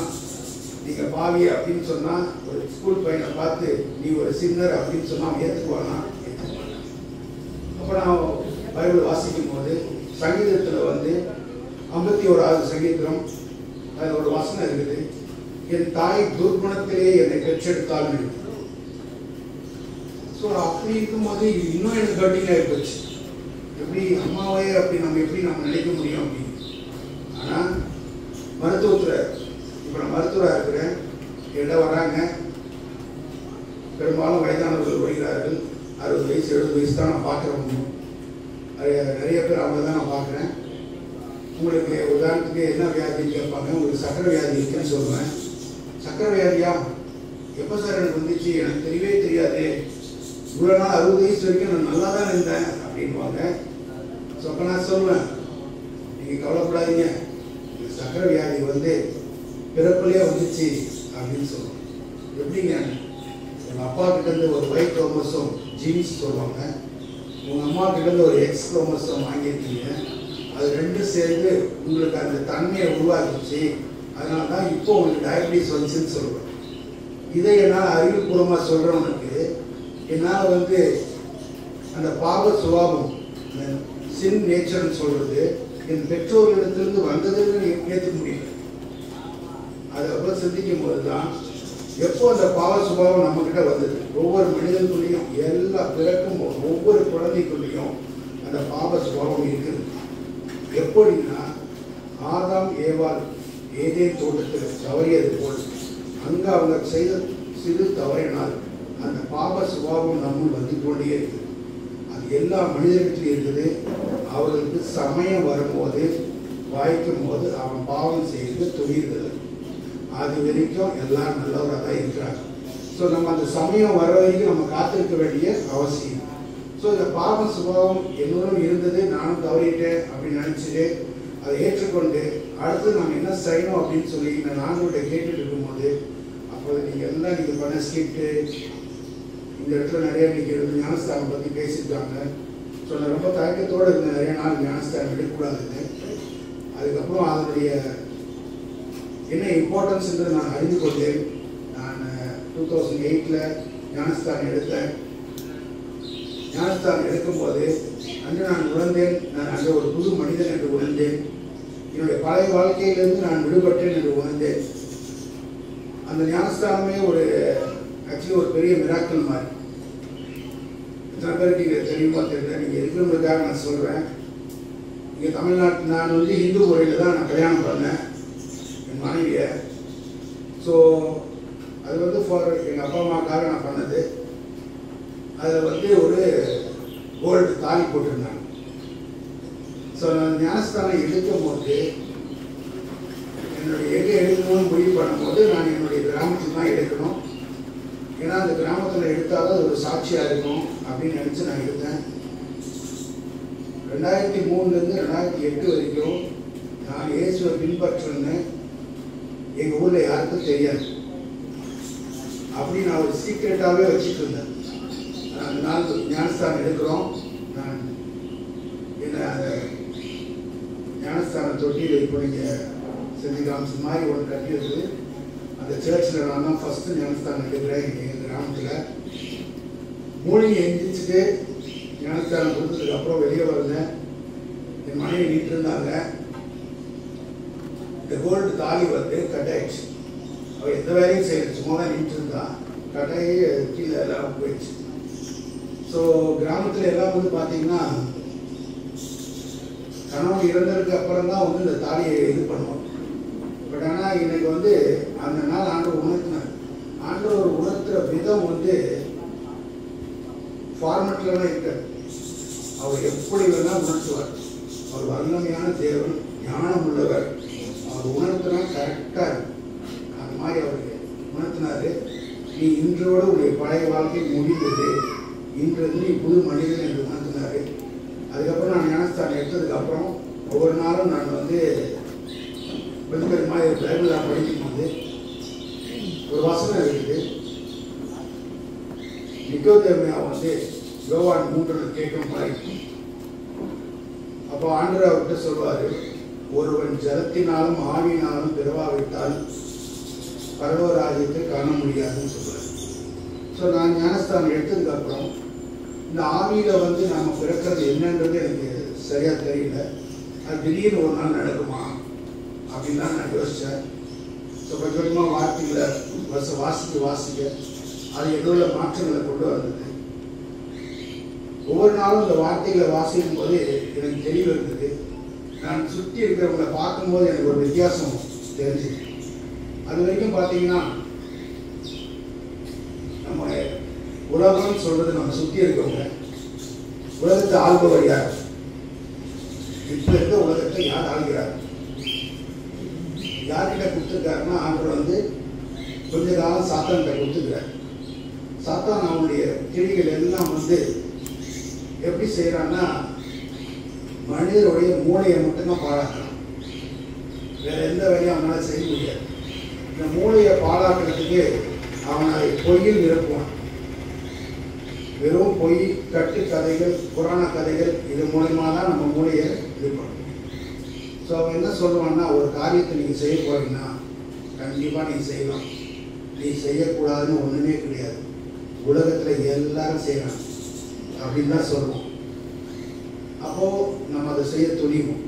நீங்கள் பாவி அப்படின்னு சொன்னால் ஒரு ஸ்கூல் பையனை பார்த்து நீ ஒரு சின்னர் அப்படின்னு சொன்னால் அவன் ஏற்றுக்குவானா? ஏற்றுக்குவாங்க. அப்போ நான் பைபிள் வாசிக்கும் போது சங்கீதத்தில் 51வது சங்கீதம் அதில் ஒரு வசனம் இருக்குது, என் தாய் துர்குணத்திலே என்னை பெற்றெடுத்தால். ஸோ அப்படி இருக்கும்போது இது இன்னும் எனக்கு கட்டிங் ஆகி போச்சு. எப்படி அம்மாவே அப்படி நம்ம எப்படி நினைக்க முடியும் அப்படின்னு. ஆனால் மருத்துவத்தில் இப்போ நான் மருத்துவராக இருக்கிறேன். என்கிட்ட வராங்க, பெரும்பாலும் வயதானவர்கள் வருகிறார்கள். 60 வயசு 70 வயசு தான் நான் பார்க்குறேன். நிறைய பேர் அவங்க தான் நான் பார்க்குறேன். உங்களுக்கு உதாரணத்துக்கு என்ன வியாதின்னு கேட்பாங்க. உங்களுக்கு சக்கரை வியாதி இருக்குன்னு சொல்லுவேன். சக்கரை வியாதியா? எப்போ சார் எனக்கு வந்துச்சு? எனக்கு தெரியவே தெரியாது. இவ்வளோ நாள் 60 வயசு வரைக்கும் நான் நல்லா தான் இருந்தேன் அப்படின்வாங்க. ஸோ அப்போ நான் சொல்லுவேன், நீங்கள் கவலைப்படாதீங்க, சக்கரை வியாதி பிறப்பிலே வந்துச்சு அப்படின்னு சொல்லுவேன். எப்படிங்க? உங்கள் அப்பா கிட்டேருந்து ஒரு ஒய் குரோமோசோம் ஜீன்ஸ் சொல்லுவாங்க, உங்கள் அம்மா கிட்டேருந்து ஒரு எக்ஸ் குரோமோசோம் வாங்கியிருக்கீங்க, அது ரெண்டும் சேர்ந்து உங்களுக்கு அந்த தன்மையை உருவாக்கிச்சு. அதனால தான் இப்போ உங்களுக்கு டயபிட்டிஸ் வந்துச்சுன்னு சொல்லுவேன். இதை என்னால் அறிவுபூர்வமாக சொல்கிறவனுக்கு என்னால் அந்த பாவ சுபாவம், சின் நேச்சர்னு சொல்கிறது என் பெற்றோர்களிடத்திலிருந்து வந்ததுன்னு ஏற்றுக்க முடியல. அதுக்கப்புறம் சிந்திக்கும் போது தான் எப்போ அந்த பாவ சுபாவம் நம்ம கிட்ட வந்தது? ஒவ்வொரு மனிதனுக்குள்ளேயும், எல்லா பிறக்கும் ஒவ்வொரு குழந்தைக்குள்ளேயும் அந்த பாவ சுபாவம் இருக்குது. எப்படின்னா, ஆதாம் ஏவாள் ஏதேன் தோட்டத்தில் தவறியது போல் அங்கே அவங்க செய்த சிறு தவறினால் அந்த பாவ சுபாவம் நம்ம வந்து கொண்டே இருக்குது. அது எல்லா மனிதர்கிட்டையும் இருக்குது. அவர்களுக்கு சமயம் வரும்போது வாய்க்கும் போது அவன் பாவம் செய்து துணிகிறது. அது வரைக்கும் எல்லாம் நல்லவராக தான் இருக்கிறாங்க. ஸோ நம்ம அந்த சமயம் வர வரைக்கும் நம்ம காத்திருக்க வேண்டிய அவசியம். ஸோ இந்த பாவ சுபாவம் என்னோடும் இருந்தது, நானும் தவறிட்டேன் அப்படின்னு நினச்சிட்டு அதை ஏற்றுக்கொண்டு அடுத்து நம்ம என்ன செய்யணும் அப்படின்னு சொல்லி நான் நான்கிட்ட கேட்டுட்டு இருக்கும்போது, அப்போது நீங்கள் பண்ண ஸ்கிப்ட்டு இந்த இடத்துல நிறைய இன்னைக்கு ஞானஸ்தானம் பற்றி பேசியிருக்காங்க. ஸோ நான் ரொம்ப தயக்கத்தோடு இருந்தேன், நிறைய நாள் ஞானஸ்தானம் எடுக்கக்கூடாதுன்னு. அதுக்கப்புறம் அதனுடைய என்ன இம்பார்ட்டன்ஸ்ன்றது நான் அறிந்து கொண்டேன். நான் 2008 ஞானஸ்தானம் எடுத்தேன். ஞானஸ்தானம் எடுக்கும்போது அன்று நான் உணர்ந்தேன், நான் அங்கே ஒரு புது மனிதன் என்று உணர்ந்தேன். என்னுடைய பழைய வாழ்க்கையிலிருந்து நான் விடுபட்டேன் என்று உணர்ந்தேன். அந்த ஞானஸ்தானமே ஆக்சுவலி ஒரு பெரிய மிராக்கிள் மாதிரி. எத்தனை பேருக்கு இங்கே தெரியுமா தெரியல, நீங்கள் இருக்கிறவங்களுக்காக நான் சொல்கிறேன். இங்கே தமிழ்நாட்டு நான் வந்து இந்து முறையில் தான் நான் கல்யாணம் பண்ணேன் என் மனைவியை. ஸோ அது வந்து ஃபார் எங்கள் அப்பா அம்மாக்காக நான் பண்ணது. அதில் வந்து ஒரு கோல்டு தாலி போட்டிருந்தாங்க. ஸோ நான் ஞானஸ்தானம் எடுக்கும் போது என்னுடைய எங்கே எடுக்கணும்னு முடிவு பண்ணும்போது நான் என்னுடைய கிராமத்தில் தான் எடுக்கணும். ஏன்னா அந்த கிராமத்தில் எடுத்தால் அது ஒரு சாட்சியாக இருக்கும் அப்படின்னு நினச்சி நான் எடுத்தேன். 2003 2008 வரைக்கும் நான் இயேசுவை பின்பற்றுன்னு எங்கள் ஊரில் யாருக்கும் தெரியாது. அப்படி நான் ஒரு சீக்ரெட்டாகவே வச்சுட்டு இருந்தேன். அந்த நாள் ஞானஸ்தானம் எடுக்கிறோம். நான் என்ன அந்த ஞானஸ்தான தொட்டியில் இப்போ நீங்கள் செஞ்சு காமிச்ச மாதிரி ஒன்று கட்டியிருக்குது. அந்த சர்ச்சில் நான் தான் ஃபஸ்ட்டு ஞானஸ்தானம் எடுக்கிறேன் எங்கள் கிராமத்தில். மூலிகை எந்திரிச்சுட்டு ஞானஸ்தானம் கொடுத்ததுக்கு அப்புறம் வெளியே வந்தேன். என் மனைவி நின்று இருந்தாங்க. இந்த கோல்டு தாலி வந்து கட் ஆயிடுச்சு. அவள் எந்த வேலையும் செய்யறது, சும்மா தான் நின்று இருந்தா. கட்டாயி கீழே எல்லாம் போயிடுச்சு. ஸோ கிராமத்தில் எல்லாம் வந்து பார்த்தீங்கன்னா கணவன் இறந்ததுக்கு அப்புறம் தான் வந்து இந்த தாலியை இது பண்ணுவோம். பட் ஆனால் இன்னைக்கு வந்து அந்த நாள் ஆண்டவர் உணர்த்தினார். ஆண்டவர் உணர்த்துற விதம் வந்து ஃபார்மெட்லாம் இருக்காது. அவர் எப்படி வேணால் உணர்த்துவார். அவர் வல்லமையான தேவன், ஞானம் உள்ளவர். அவர் உணர்த்தினா கரெக்டாக இருக்கும். அந்த மாதிரி அவருக்கு உணர்த்தினாரு. நீ இன்றோடு உடைய பழைய வாழ்க்கை முடிந்தது, இன்று நீ புது மனிதன் என்று உணர்த்தினாரு. அதுக்கப்புறம் நான் ஞானஸ்தானம் எடுத்ததுக்கப்புறம் ஒவ்வொரு நாளும் நான் வந்து கொஞ்சம் மாதிரி பைபிளாக படிக்கும்போது ஒரு வசனம் இருக்குது. நிக்கோதேமியா வந்து யோவான் 3 கேட்கும் மாதிரி. அப்போ ஆண்டவர் அவர்கிட்ட சொல்வார், ஒருவன் ஜலத்தினாலும் ஆவியினாலும் பிறவாவிட்டால் பரலோக ராஜ்யத்தை காண முடியாதுன்னு சொல்லுவார். ஸோ நான் ஞானஸ்தானம் எடுத்ததுக்கப்புறம் இந்த ஆவியில் வந்து நம்ம பிறக்கிறது என்னன்றது எனக்கு சரியாக தெரியல. அது திடீர்னு ஒரு நாள் நடக்குமா அப்படின்னு தான் நான் யோசித்தேன். ஸோ கொஞ்சம் கொஞ்சமாக வார்த்தைகளை வாசிக்க அது எவ்வளோ மாற்றங்களை கொண்டு வந்தது. ஒவ்வொரு நாளும் இந்த வார்த்தைகளை வாசிக்கும் போது எனக்கு தெளிவு இருந்தது. நான் சுற்றி இருக்கிறவங்களை பார்க்கும்போது எனக்கு ஒரு வித்தியாசம் தெரிஞ்சுது. அது வரைக்கும் பார்த்தீங்கன்னா நம்ம உலகம்னு சொல்றது நம்ம சுற்றி இருக்கவங்க. உலகத்தை ஆள்பவர் யார்? இப்போ இருக்க உலகத்தை யார் ஆள்கிறார்? யார்கிட்ட கொடுத்துருக்காருன்னா ஆண்டவர் வந்து கொஞ்ச காலம் சாத்தான்கிட்ட கொடுத்துக்கிறார். சாத்தான் அவனுடைய கிரிகள் எல்லாம் வந்து எப்படி செய்யறான்னா மனிதருடைய மூளையை மட்டும்தான் பாழாக்கலாம். வேற எந்த வேலையும் அவனால செய்ய முடியாது. இந்த மூளையை பாழாக்கிறதுக்கு அவனை பொய்யில் நிரப்புவான். வெறும் பொய், கட்டு கதைகள், புராண கதைகள், இது மூலமா தான் நம்ம மூளையை இது பண்ணும். ஸோ அவன் என்ன சொல்லுவான்னா, ஒரு காரியத்தை நீங்கள் செய்ய போறீங்கன்னா கண்டிப்பாக நீ செய்யலாம், நீ செய்யக்கூடாதுன்னு ஒன்றுமே கிடையாது, உலகத்தில் எல்லாரும் செய்யலாம் அப்படின்னு தான் சொல்லுவோம். அப்போது நம்ம அதை செய்ய துணிவோம்.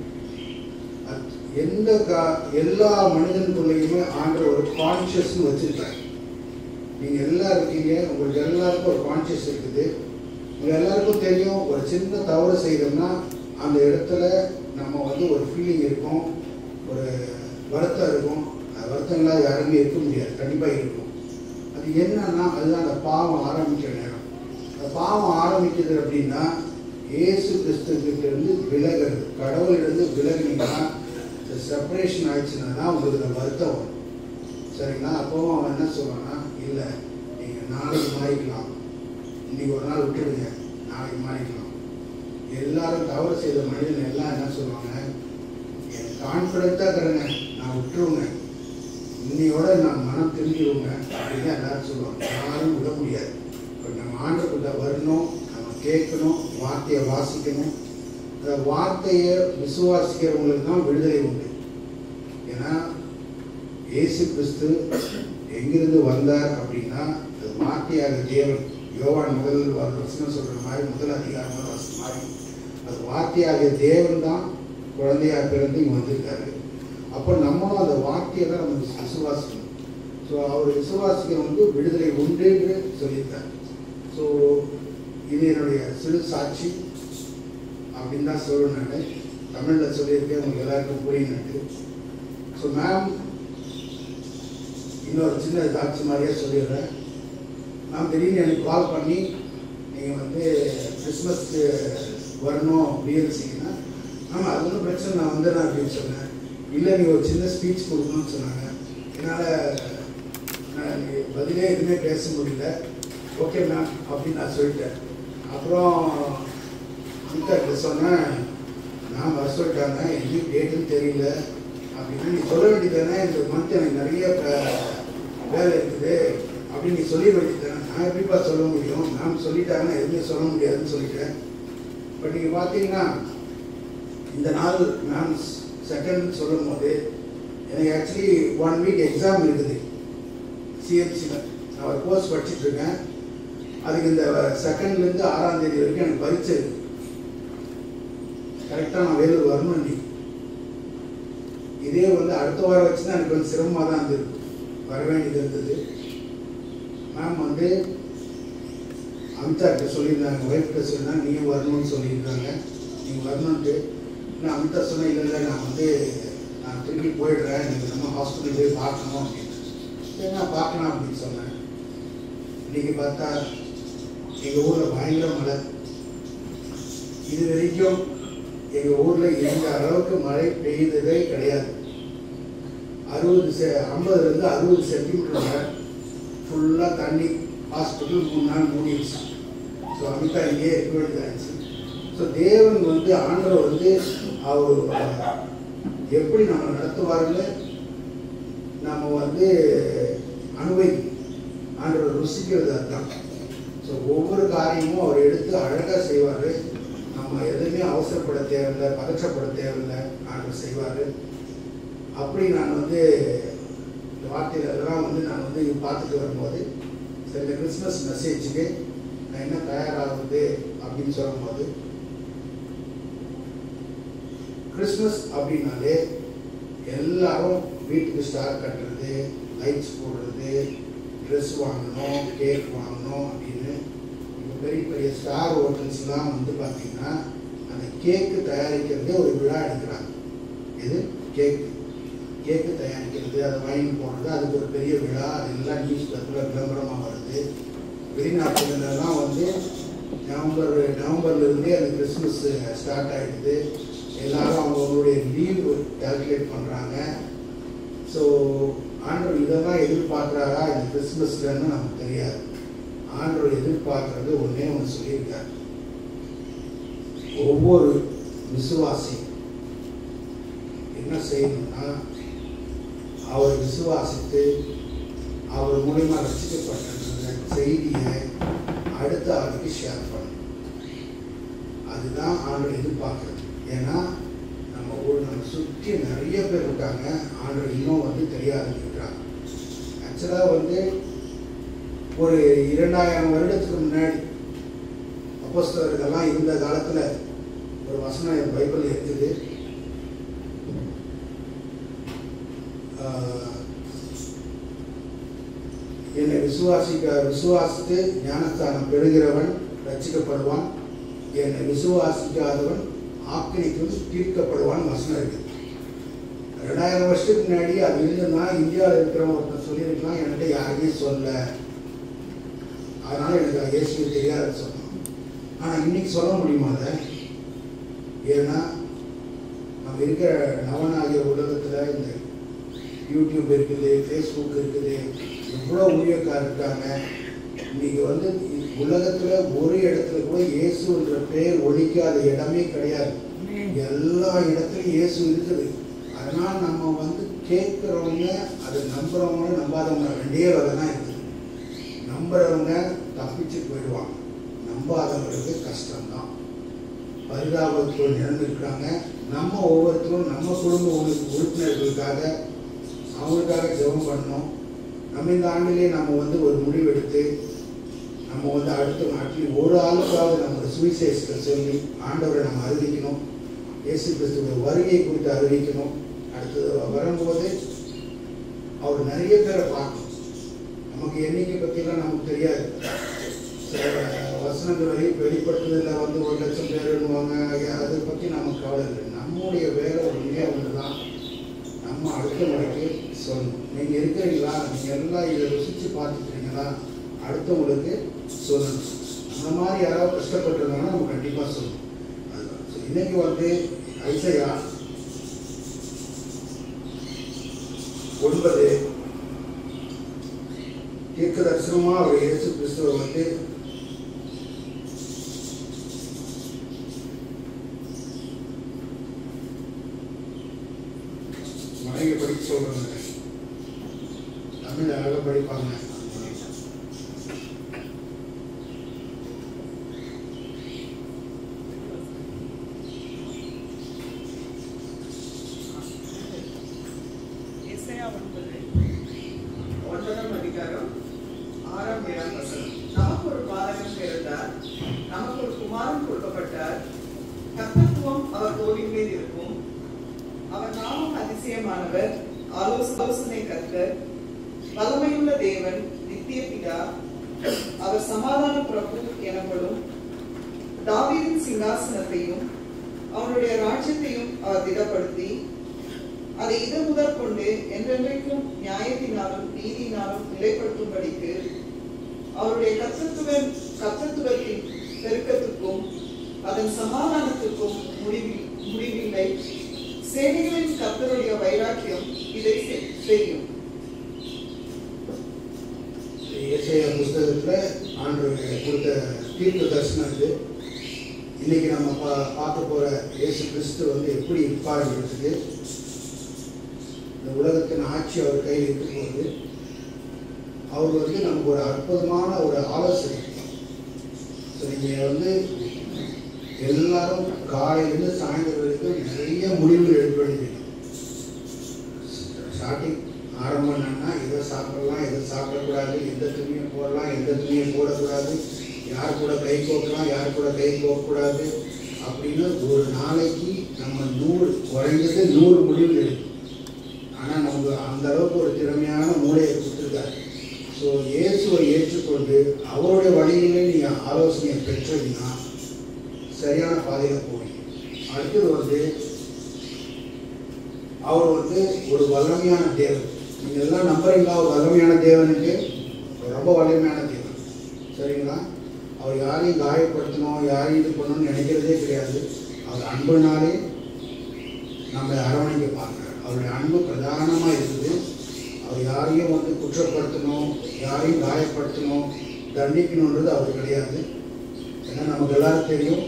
எல்லா மனிதனுக்குள்ளேயுமே ஆண்டவர் ஒரு கான்ஷியஸ்னு வச்சிருக்காரு. நீங்கள் எல்லாம் இருக்கீங்க, உங்களுக்கு எல்லாருக்கும் ஒரு கான்ஷியஸ் இருக்குது. உங்கள் எல்லாருக்கும் தெரியும், ஒரு சின்ன தவறு செய்தோம்னா அந்த இடத்துல நம்ம வந்து ஒரு ஃபீலிங் இருக்கும், ஒரு வருத்தம் இருக்கும். அது வருத்தங்களாக யாருமே இருக்க முடியாது, கண்டிப்பாக இருக்கும். அது என்னன்னா அதுதான் அந்த பாவம் ஆரம்பிக்கிற நேரம். அந்த பாவம் ஆரம்பிக்குது அப்படின்னா இயேசு கிறிஸ்துவிலிருந்து விலகிறது, கடவுளிலிருந்து விலகினீங்கன்னா செப்பரேஷன் ஆயிடுச்சுன்னா தான் உங்களுக்கு இந்த வருத்தம் வரும். சரிங்களா? அப்போவும் அவன் என்ன சொல்லுவான்னா, இல்லை நீங்கள் நாளைக்கு மாறிக்கலாம், இன்னைக்கு ஒரு நாள் விட்டுடுங்க, நாளைக்கு மாறிக்கலாம். எல்லாரும் தவறு செய்த மனிதன் எல்லாம் என்ன சொல்லுவாங்க, எனக்கு கான்ஃபிடென்ட்டாக இருக்கிறேங்க, நான் விட்டுருவேங்க, இன்னையோட நான் மனம் திரும்பிடுவேங்க அப்படின்னு எல்லாரும் சொல்லுவாங்க. யாரும் விட முடியாது. இப்போ நம்ம ஆண்டுக்குள்ள வரணும், நம்ம கேட்கணும், வார்த்தையை வாசிக்கணும். அந்த வார்த்தையை விசுவாசிக்கிறவங்களுக்கு தான் விடுதலை உண்டு. ஏன்னா இயேசு கிறிஸ்து எங்கிருந்து வந்தார் அப்படின்னா அது வார்த்தையாக தேவன். யோவான் முதல் வசனம் சொல்கிற மாதிரி, முதல் அதிகாரம் வசனம் மாதிரி, அது வார்த்தையாகிய தேவன் தான் குழந்தையாக பிறந்து இங்கே வந்திருக்காரு. அப்போ நம்மளும் அந்த வார்த்தையை தான் நம்ம விசுவாசிக்கணும். ஸோ அவர் விசுவாசிக்கிறவங்க விடுதலை உண்டு என்று சொல்லியிருக்கார். ஸோ இது என்னுடைய சிறு சாட்சி அப்படின்னு தான் சொல்லணும். நான் தமிழில் சொல்லியிருக்கேன், உங்களுக்கு எல்லாருக்கும் புரியுது. ஸோ மேம் இன்னொரு சின்ன சாட்சி மாதிரியே சொல்லிடுறேன். மேம் திடீர்னு எனக்கு கால் பண்ணி, நீங்கள் வந்து கிறிஸ்மஸ்க்கு வரணும் பிஎல்சிங்கன்னா, ஆமாம் அது ஒன்றும் பிரச்சனை, நான் வந்துடுறேன் அப்படின்னு சொன்னேன். இல்லை நீங்கள் ஒரு சின்ன ஸ்பீச் கொடுக்கணும்னு சொன்னாங்க. என்னால் நான் பதிலே எதுவுமே பேச முடியல. ஓகே மேம் அப்படின்னு நான் சொல்லிட்டேன். அப்புறம் அங்கிட்ட சொன்னேன், நான் வர சொல்லிட்டாங்க, எங்கேயும் டேட்டுன்னு தெரியல அப்படின்னா, நீ சொல்ல வேண்டியதானே, இந்த மந்த் எனக்கு நிறைய வேலை இருக்குது அப்படின்னு நீ சொல்லி வேண்டியதானே. நான் எப்படிப்பா சொல்ல முடியும், மேம் சொல்லிட்டாங்கன்னா எதுவுமே சொல்ல முடியாதுன்னு சொல்லிட்டேன். பட் நீங்கள் பார்த்தீங்கன்னா இந்த நாள் மேம் செகண்ட் சொல்லும் போது எனக்கு ஆக்சுவலி 1 வீக் எக்ஸாம் இருக்குது சிஎம்சியில். நான் ஒரு கோர்ஸ் படிச்சுட்ருக்கேன். அதுக்கு இந்த 2லேருந்து 6ஆம் தேதி வரைக்கும் எனக்கு பரீட்சை இருக்குது. கரெக்டாக நான் வேலூர் வரணும். நீ இதே வந்து அடுத்த வாரம் வச்சு தான் எனக்கு வந்து சிரமமாக தான் இருந்தது, வர வேண்டியது இருந்தது. மேம் வந்து அமிதாக்கிட்ட சொல்லியிருந்தாங்க, ஒய்ஃப்கிட்ட சொல்லியிருந்தாங்க, நீங்கள் வரணும்னு சொல்லியிருந்தாங்க, நீங்கள் வரணுன்ட்டு. நான் அமிதா சொன்னேன், இல்லை நான் திரும்பி போயிடுறேன், நீங்கள் நம்ம ஹாஸ்பிட்டல் போய் பார்க்கணும் அப்படின்னு. சரி நான் பார்க்கலாம் அப்படின்னு சொன்னேன். இன்றைக்கி பார்த்தா எங்கள் ஊரில் பயங்கர மழை. இது வரைக்கும் எங்கள் ஊரில் இந்த அளவுக்கு மழை பெய்ததே கிடையாது. 50லேருந்து 60 சென்டிமீட்டர் மழை. ஃபுல்லாக தண்ணி. ஹாஸ்பிட்டல் 3 நாள் மூடிடுச்சு. ஸோ அமிதா இங்கே இருக்க வேண்டியதாகிடுச்சு. ஸோ தேவன் வந்து ஆண்டவர் வந்து அவர் எப்படி நம்ம நடத்துவார்னு நம்ம வந்து அனுபவிக்கணும். ஆண்டவர் ருசிக்கிறது அதுதான். ஸோ ஒவ்வொரு காரியமும் அவர் எடுத்து அழகாக செய்வார். நம்ம எதுவுமே அவசரப்பட தேவையில்லை, பதற்றப்பட தேவையில்லை, ஆண்டவர் செய்வார். அப்படி நான் வந்து இந்த வார்த்தைகளெல்லாம் வந்து நான் வந்து பார்த்துட்டு வரும்போது, சரி இந்த கிறிஸ்மஸ் மெசேஜுக்கு நான் என்ன தயாராகுது அப்படின்னு சொல்லும்போது, கிறிஸ்மஸ் அப்படின்னாலே எல்லாரும் வீட்டுக்கு ஸ்டார் கட்டுறது, லைட்ஸ் போடுறது, ட்ரெஸ் வாங்கணும், கேக் வாங்கணும் அப்படின்னு. இப்போ பெரிய பெரிய ஸ்டார் ஹோட்டல்ஸ்லாம் வந்து பார்த்தீங்கன்னா அந்த கேக்கு தயாரிக்கிறதே ஒரு விழா எடுக்கிறாங்க. இது கேக்கு தயாரிக்கிறது, அதை வைன் போடுறது, அதுக்கு ஒரு பெரிய விழா. அதெல்லாம் நியூஸ் பேப்பரில் விளம்பரமாக வருது. வெளிநாட்டுலாம் வந்து நவம்பர்லேருந்தே அந்த கிறிஸ்மஸ் ஸ்டார்ட் ஆகிடுது. எல்லாரும் அவங்களுடைய லீவ் கால்குலேட் பண்ணுறாங்க. ஸோ ஆண்டவர் இதெல்லாம் எதிர்பார்க்குறாரா இந்த கிறிஸ்மஸ்லன்னு நமக்கு தெரியாது. ஆண்டவர் எதிர்பார்க்கறது ஒன்றே ஒன்று சொல்லியிருக்காரு, ஒவ்வொரு விசுவாசி என்ன செய்யணும்னா அவர் விசுவாசித்து அவர் மூலமா ரசிக்கப்பட்ட செய்தியை அடுத்த ஆளுக்கு ஷேர் பண்ணணும். அதுதான் ஆண்டவர் எதிர்பார்க்குறது. ஏன்னா நம்ம சுற்றி நிறைய பேர் இருக்காங்க, ஆண்டவர் இன்னும் வந்து தெரியாதுன்னு இருக்காங்க. ஆக்சுவலாக வந்து ஒரு 2000 வருடத்துக்கு முன்னாடி அப்போஸ்தலர்கள்லாம் இருந்த காலத்தில் ஒரு வசனம் என் பைபிள் இருக்குது. என்னை விசுவாசித்து ஞானஸ்தானம் பெறுகிறவன் ரட்சிக்கப்படுவான், என்னை விசுவாசிக்காதவன் ஆக்கினைக்கும் தீர்க்கப்படுவான் வசனம் இருக்கு. 2000 வருஷத்துக்கு முன்னாடி அது இருந்ததுன்னா இந்தியாவில் இருக்கிறவங்க ஒருத்தர் சொல்லியிருக்கலாம், என்கிட்ட யாருமே சொல்ல, அதனால எனக்கு இயேசுவை தெரியாதுன்னு சொன்னோம். ஆனால் இன்னைக்கு சொல்ல முடியுமா அதை? ஏன்னா நம்ம இருக்கிற நவநாயக உலகத்தில் இந்த யூடியூப் இருக்குது, ஃபேஸ்புக் இருக்குது, எவ்வளோ ஊழியக்காரர் இருக்காங்க. இன்னைக்கு வந்து உலகத்தில் ஒரு இடத்துல கூட இயேசுன்ற பேர் ஒழிக்காத இடமே கிடையாது. எல்லா இடத்துலையும் இயேசு இருக்குது. அதனால் நம்ம வந்து கேட்குறவங்க, அதை நம்புறவங்க நம்பாதவங்க ரெண்டே வகை தான் இருக்குது. நம்புறவங்க தப்பிச்சு போயிடுவாங்க, நம்பாதவங்களுக்கு கஷ்டம்தான். பரிதாபத்தோடு நிறந்திருக்கிறாங்க. நம்ம ஒவ்வொருத்தரும் நம்ம குடும்ப உறுப்பினர்களுக்காக அவங்களுக்காக ஜெபம் பண்ணணும். நம்ம இந்த ஆண்டிலே நம்ம வந்து ஒரு முடிவெடுத்து நம்ம வந்து அடுத்த நாட்டில் ஒரு ஆளுக்காவது நம்ம சுவிசேஷத்தை சொல்லி ஆண்டவரை நம்ம அறிவிக்கணும். இயேசு கிறிஸ்துவோட வருகை குறித்து அறிவிக்கணும். அடுத்தது வரும்போது அவர் நிறைய பேரை பார்க்கணும். நமக்கு எண்ணிக்கை பற்றிலாம் நமக்கு தெரியாது. வசனங்கள் வெளிப்படுத்துறதுல வந்து 1,00,000 பேருன்னுவாங்க. அதை பற்றி நமக்கு கவலை இல்லை. நம்முடைய வேலை ஒன்றுமே ஒன்று தான், நம்ம அடுத்த முறைக்கு சொல்லணும். நீங்கள் இருக்கிறீங்களா, நீங்கள் எல்லாம் இதை ருசித்து பார்த்துக்கிறீங்களா, அடுத்தவங்களுக்கு சொல்லணும். அந்த மாதிரி யாராவது கஷ்டப்பட்டுருந்தாங்கன்னா நம்ம கண்டிப்பாக சொல்லணும். அதுதான். ஸோ இன்னைக்கு வந்து ஐசையா 9 தீர்க்க தரிசனமாக அவர் இயேசு கிறிஸ்துவை வந்து மனைவி படிக்க சொல்றாங்க. தமிழ் அழகாக படிப்பாங்க. நமக்கு ஒரு பாலகன் பிறந்தார், நமக்கு ஒரு குமாரன் கொடுக்கப்பட்டார். கர்த்தத்துவம் அவர் தோளின் மேல் இருக்கும். அவர் நாமம் அதிசயமானவர், ஆலோசனை கர்த்தர், வல்லமையுள்ள தேவன், நித்திய பிதா. அவர் சமாதான பிரபு எனப்படும். தாவீதின் சிங்காசனத்தையும் அவனுடைய ராஜ்யத்தையும் அவர் திடப்படுத்தி அதை இது முதற்கொண்டு என்றென்றைக்கும் நியாயத்தினாலும் நீதியினாலும் நிலைப்படுத்தும்படிக்கு அவருடைய கர்த்தத்துவத்தின் பெருக்கத்துக்கும் அதன் சமாதானத்துக்கும் முடிவில்லை. சேனைகளின் கர்த்தருடைய வைராக்கியம் இதை செய்யும். ஏசாயா புஸ்தகத்துல ஆண்டவர் கொடுத்த தீர்க்க தரிசனம் இது. இன்னைக்கு நம்ம பார்க்க போற இயேசு கிறிஸ்து வந்து எப்படி இருப்பாருன்றதுக்கு, இந்த உலகத்தின் ஆட்சி அவர் கையில் இருக்கும்போது அவர் வந்து நமக்கு ஒரு அற்புதமான ஒரு ஆலோசனை. ஸோ நீங்கள் வந்து எல்லாரும் காலையிலேருந்து சாயந்தரம் வரைக்கும் நிறைய முடிவுகள் எடுக்க வேண்டியது. ஸ்டார்டிங் ஆரம்பம் என்னன்னா, எதை சாப்பிடலாம், எதை சாப்பிடக்கூடாது, எந்த துணியை போடலாம், எந்த துணியை போடக்கூடாது, யார் கூட கை கோக்கலாம், யார் கூட கை கோக்கக்கூடாது அப்படின்னு ஒரு நாளைக்கு நம்ம 100 குறைஞ்சது 100 முடிவுகள் எடுக்கும். ஆனால் நமக்கு அந்த அளவுக்கு ஒரு திறமையான மூளையை கொடுத்துருக்காரு. ஸோ இயேசுவை ஏற்றுக்கொண்டு அவருடைய வழியிலே நீங்கள் ஆலோசனையை பெற்றீங்கன்னா சரியான பாதையில் போவீங்க. அடுத்தது வந்து அவர் வந்து ஒரு வல்லமையான தேவன். நீங்கள் எல்லாம் நம்புறீங்களா? ஒரு வல்லமையான தேவனுக்கு, ரொம்ப வல்லமையான தேவன், சரிங்களா? அவர் யாரையும் காயப்படுத்தணும், யாரையும் இது பண்ணணும்னு நினைக்கிறதே கிடையாது. அவர் அன்புனாலே நம்மளை அரவணைக்க பார்க்குறார். அவருடைய அன்பு பிரதானமாக இருக்குது. அவர் யாரையும் வந்து குற்றப்படுத்தணும், யாரையும் காயப்படுத்தணும், தண்டிக்கணுன்றது அவர் கிடையாது. ஏன்னா நமக்கு எல்லாரும் தெரியும்,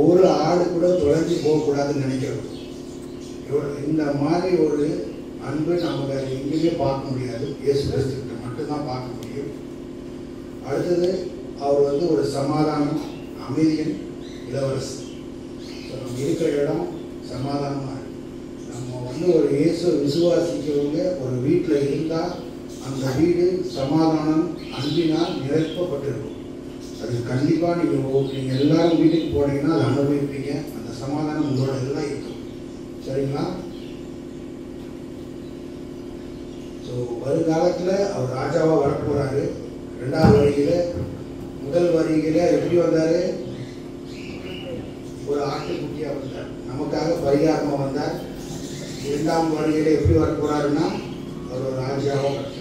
ஒரு ஆடு கூட தொலைஞ்சி போகக்கூடாதுன்னு நினைக்கிறோம். இந்த மாதிரி ஒரு அன்பு நமக்கு எங்கேயுமே பார்க்க முடியாது. இயேசு கிறிஸ்துவிட்ட மட்டும்தான் பார்க்க முடியும். அடுத்தது அவர் வந்து ஒரு சமாதானம், அமைதியின் இளவரசு. நம்ம இருக்கிற இடம் சமாதானமாக இருக்கு. நம்ம வந்து ஒரு இயேசு விசுவாசிக்கிறவங்க ஒரு வீட்டில் இருந்தால் அந்த வீடு சமாதானம் அன்பினால் நிரப்பப்பட்டிருக்கும். அது கண்டிப்பாக நீங்கள் எல்லாரும் வீட்டுக்கு போனீங்கன்னா அதை அனுபவிப்பீங்க. அந்த சமாதானம் உங்களோட எல்லாம் இருக்கும், சரிங்களா? ஸோ ஸோ வருங்காலத்தில் அவர் ராஜாவாக வரப்போகிறாரு. 2வது வருகையில் முதல் வருகையில் எப்படி வந்தார்? ஒரு ஆட்டுக்குட்டியாக வந்தார், நமக்காக பரிகாரமாக வந்தார். 2ஆம் வருகையில் எப்படி வரப்போகிறாருன்னா அவர் ஒரு ராஜாவாக வந்தார்.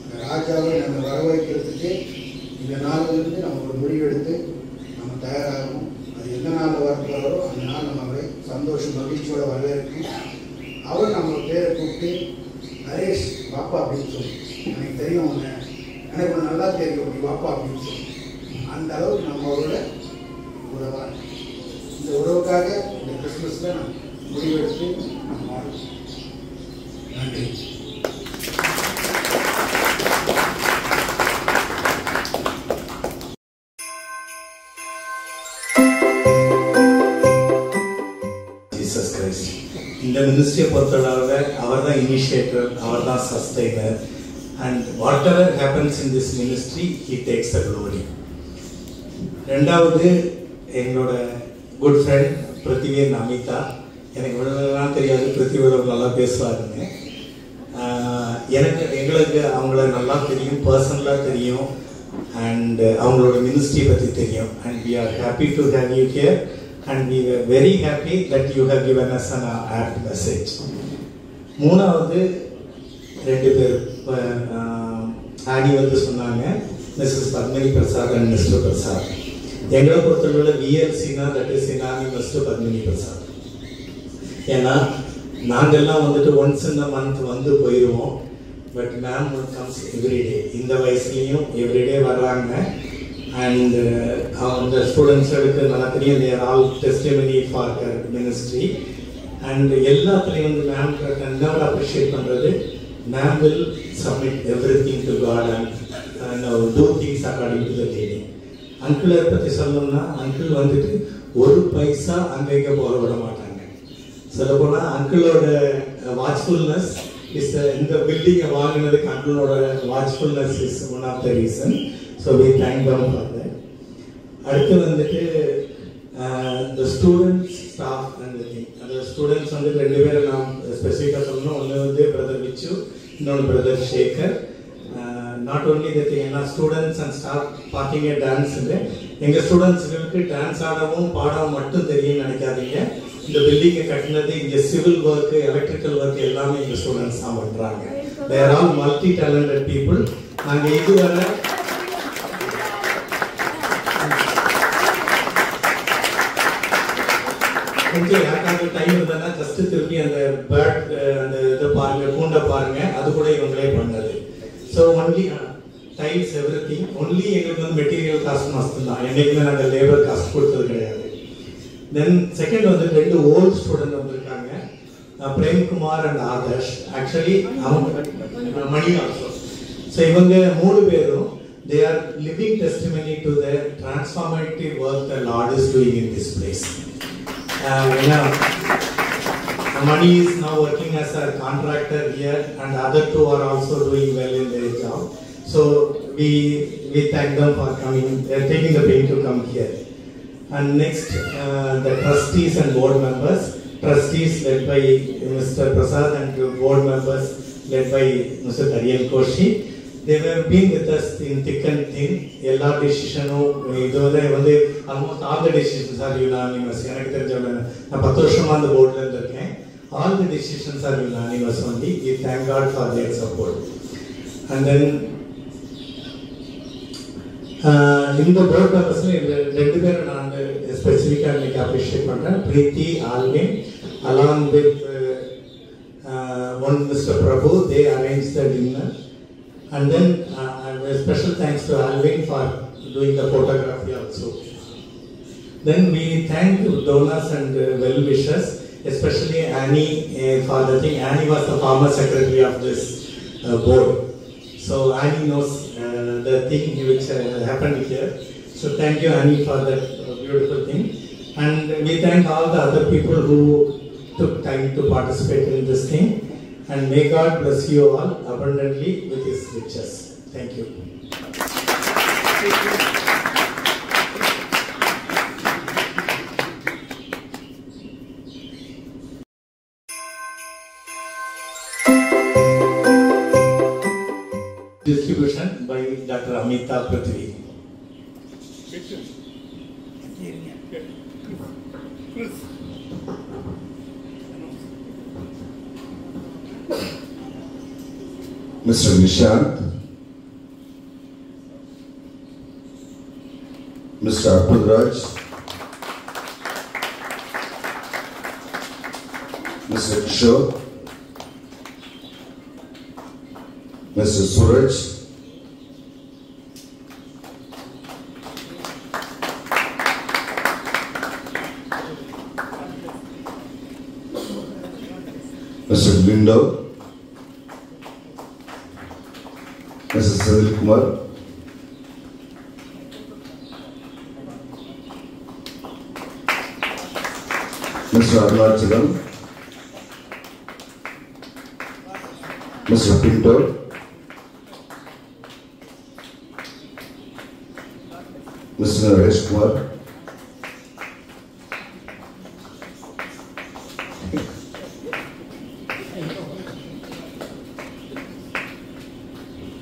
இந்த ராஜாவை நம்ம வரவேற்கிறதுக்கு இந்த நாளிலிருந்து நம்ம ஒரு முடிவெடுத்து நம்ம தயாராகணும். அது எந்த நாளில் வரப்போகிறாரோ அந்த நாள் நம்ம அவரை சந்தோஷம் மகிழ்ச்சியோட வரவேற்கணும். அவர் நம்ம பேரை கூப்பிட்டு நரேஷ் வாப்பா அப்படின்னு சொல்லி, எனக்கு தெரியும் உன்னை, எனக்கு ஒன்று நல்லா தெரியும் நீ வாப்பா அப்படின்னு சொல்லி, அந்த அளவுக்கு நம்ம அவரோட உறவாக இந்த உறவுக்காக இந்த கிறிஸ்துமஸில் நம்ம முடிவெடுத்து நம்ம வாழ்க்கோம். நன்றி. Jesus Christ. இந்த மினிஸ்ட்ரியை பொறுத்தளவு அவர் தான் இனிஷியேட்டர், அவர் தான் sustainer. And whatever happens in this ministry he takes the glory. 2வது எங்களோட குட் ஃப்ரெண்ட் பிருத்திவேன் அமிதா. எனக்கு இவ்வளோலாம் தெரியாது, பிருத்திவேன் நல்லா பேசுவாருங்க. எங்களுக்கு அவங்கள நல்லா தெரியும், பர்சனலாக தெரியும். அண்ட் அவங்களோட மினிஸ்ட்ரி பற்றி தெரியும். And we are happy to have you here. And we were very happy that you have given us an apt message. 3வது 2 பேர் ஆடி வந்து சொன்னாங்க, Mrs Padmini Prasad and Mr Prasad. எங்களை பொறுத்தவரை விஎல்சினா that is synonymous to Padmini Prasad. ஏன்னா நாங்கள்லாம் வந்துட்டு ஒன்ஸ் இந்த மந்த் வந்து போயிடுவோம். But ma'am comes everyday. இந்த வயசுலேயும் எவ்ரிடே வர்றாங்க. அண்ட் அந்த ஸ்டூடெண்ட்ஸுக்கு நல்லா தெரியும், they are all testimony for her ministry. And எல்லாத்துலேயும் வந்து மேம் இன்னொரு அப்ரிஷியேட் பண்ணுறது, ma'am will submit everything to God and do things according to the leading. அங்கிளை பற்றி சொல்லணும்னா அங்கிள் வந்துட்டு ஒரு பைசா அங்கே இங்கே போக விட மாட்டாங்க. சொல்லப்போனால் அங்கிளோட வாட்ச்ஃபுல்னஸ் இஸ் இந்த பில்டிங்கை வாங்கினதுக்கு அங்கிளோட watchfulness is one of the reason. So we thank them for that. அடுத்து வந்துட்டு the students, staff and thing. அந்த ஸ்டூடெண்ட்ஸ் வந்து 2 பேரை நான் ஸ்பெசிஃபிக்காக சொல்லணும். ஒன்று வந்து பிரதர் விச்சு, இன்னொன்று brother Sekar. Not only that, ஏன்னா ஸ்டூடெண்ட்ஸ் அண்ட் ஸ்டாஃப் பார்த்தீங்க டான்ஸ் இல்லை. எங்கள் ஸ்டூடெண்ட்ஸுகளுக்கு டான்ஸ் ஆடவும் பாடவும் மட்டும் தெரியும்னு நினைக்காதீங்க. இந்த பில்டிங்கை கட்டினது, இங்கே சிவில் ஒர்க்கு, எலக்ட்ரிக்கல் ஒர்க் எல்லாமே எங்கள் ஸ்டூடெண்ட்ஸ் தான் பண்ணுறாங்க. They are all multi talented people. நாங்கள் இதுவரை கொஞ்சம் யாருக்காக டைம் இருந்ததுன்னா ஜஸ்ட் திருப்பி அந்த பேர்ட் அந்த இதை பாருங்க, கூண்டை பாருங்க, அது கூட இவங்களே பண்ணது. So only tiles every thing. Only எங்களுக்கு வந்து மெட்டீரியல் காஸ்ட் மஸ்து தான், என்னைக்குமே நாங்கள் லேபர் காஸ்ட் கொடுத்தது கிடையாது. தென் செகண்ட் வந்து 2 ஓல்ட் ஸ்டூடெண்ட் வந்திருக்காங்க, பிரேம்குமார் அண்ட் ஆதர்ஷ். ஆக்சுவலி அவங்க மணி ஆல்சோ. ஸோ இவங்க 3 பேரும் they are living testimony to the transformative work the Lord is doing in this place. Mani is now working as a contractor here, and other 2 are also doing well in their job. So we thank them for coming, taking the pain to come here. And next, the trustees and board members. Trustees led by Mr. Prasad and board members led by Mr. Darian Koshi. They have been with us in thick and thin. எல்லா டிசிஷனும் இதுவரை வந்து almost all the decisions are unanimous. எனக்கு தெரிஞ்சவங்க நான் 10 வருஷமா அந்த போர்டில் இருந்திருக்கேன். All the decisions are unanimous only. We thank God for their support. And then இந்த போர்ட் மெம்பர்ஸ்ல 2 பேரை நான் ஸ்பெசிஃபிக்காக இன்னைக்கு அப்ரிஷியேட் பண்ணுறேன். Preethi, Alvin, along with one mister Prabhu. They arrange the dinner. And then a special thanks to Alvin for doing the photography also. Then we thank donors and well-wishers, especially Annie for the thing. Annie was the former secretary of this board. So Annie knows the thing which happened here. So thank you Annie for that beautiful thing. And we thank all the other people who took time to participate in this thing. And may God bless you all abundantly with His riches. Thank you. Distribution by Dr. Amita Prithvi. Mr. Nishant, Mr. Abdulraj, Mr. Kishore, Mr. Suraj, Mr. Lindo, Mr. Sanil Kumar, Mr. Arunachalam, Mr. Pinto, Mr. Naresh Kumar,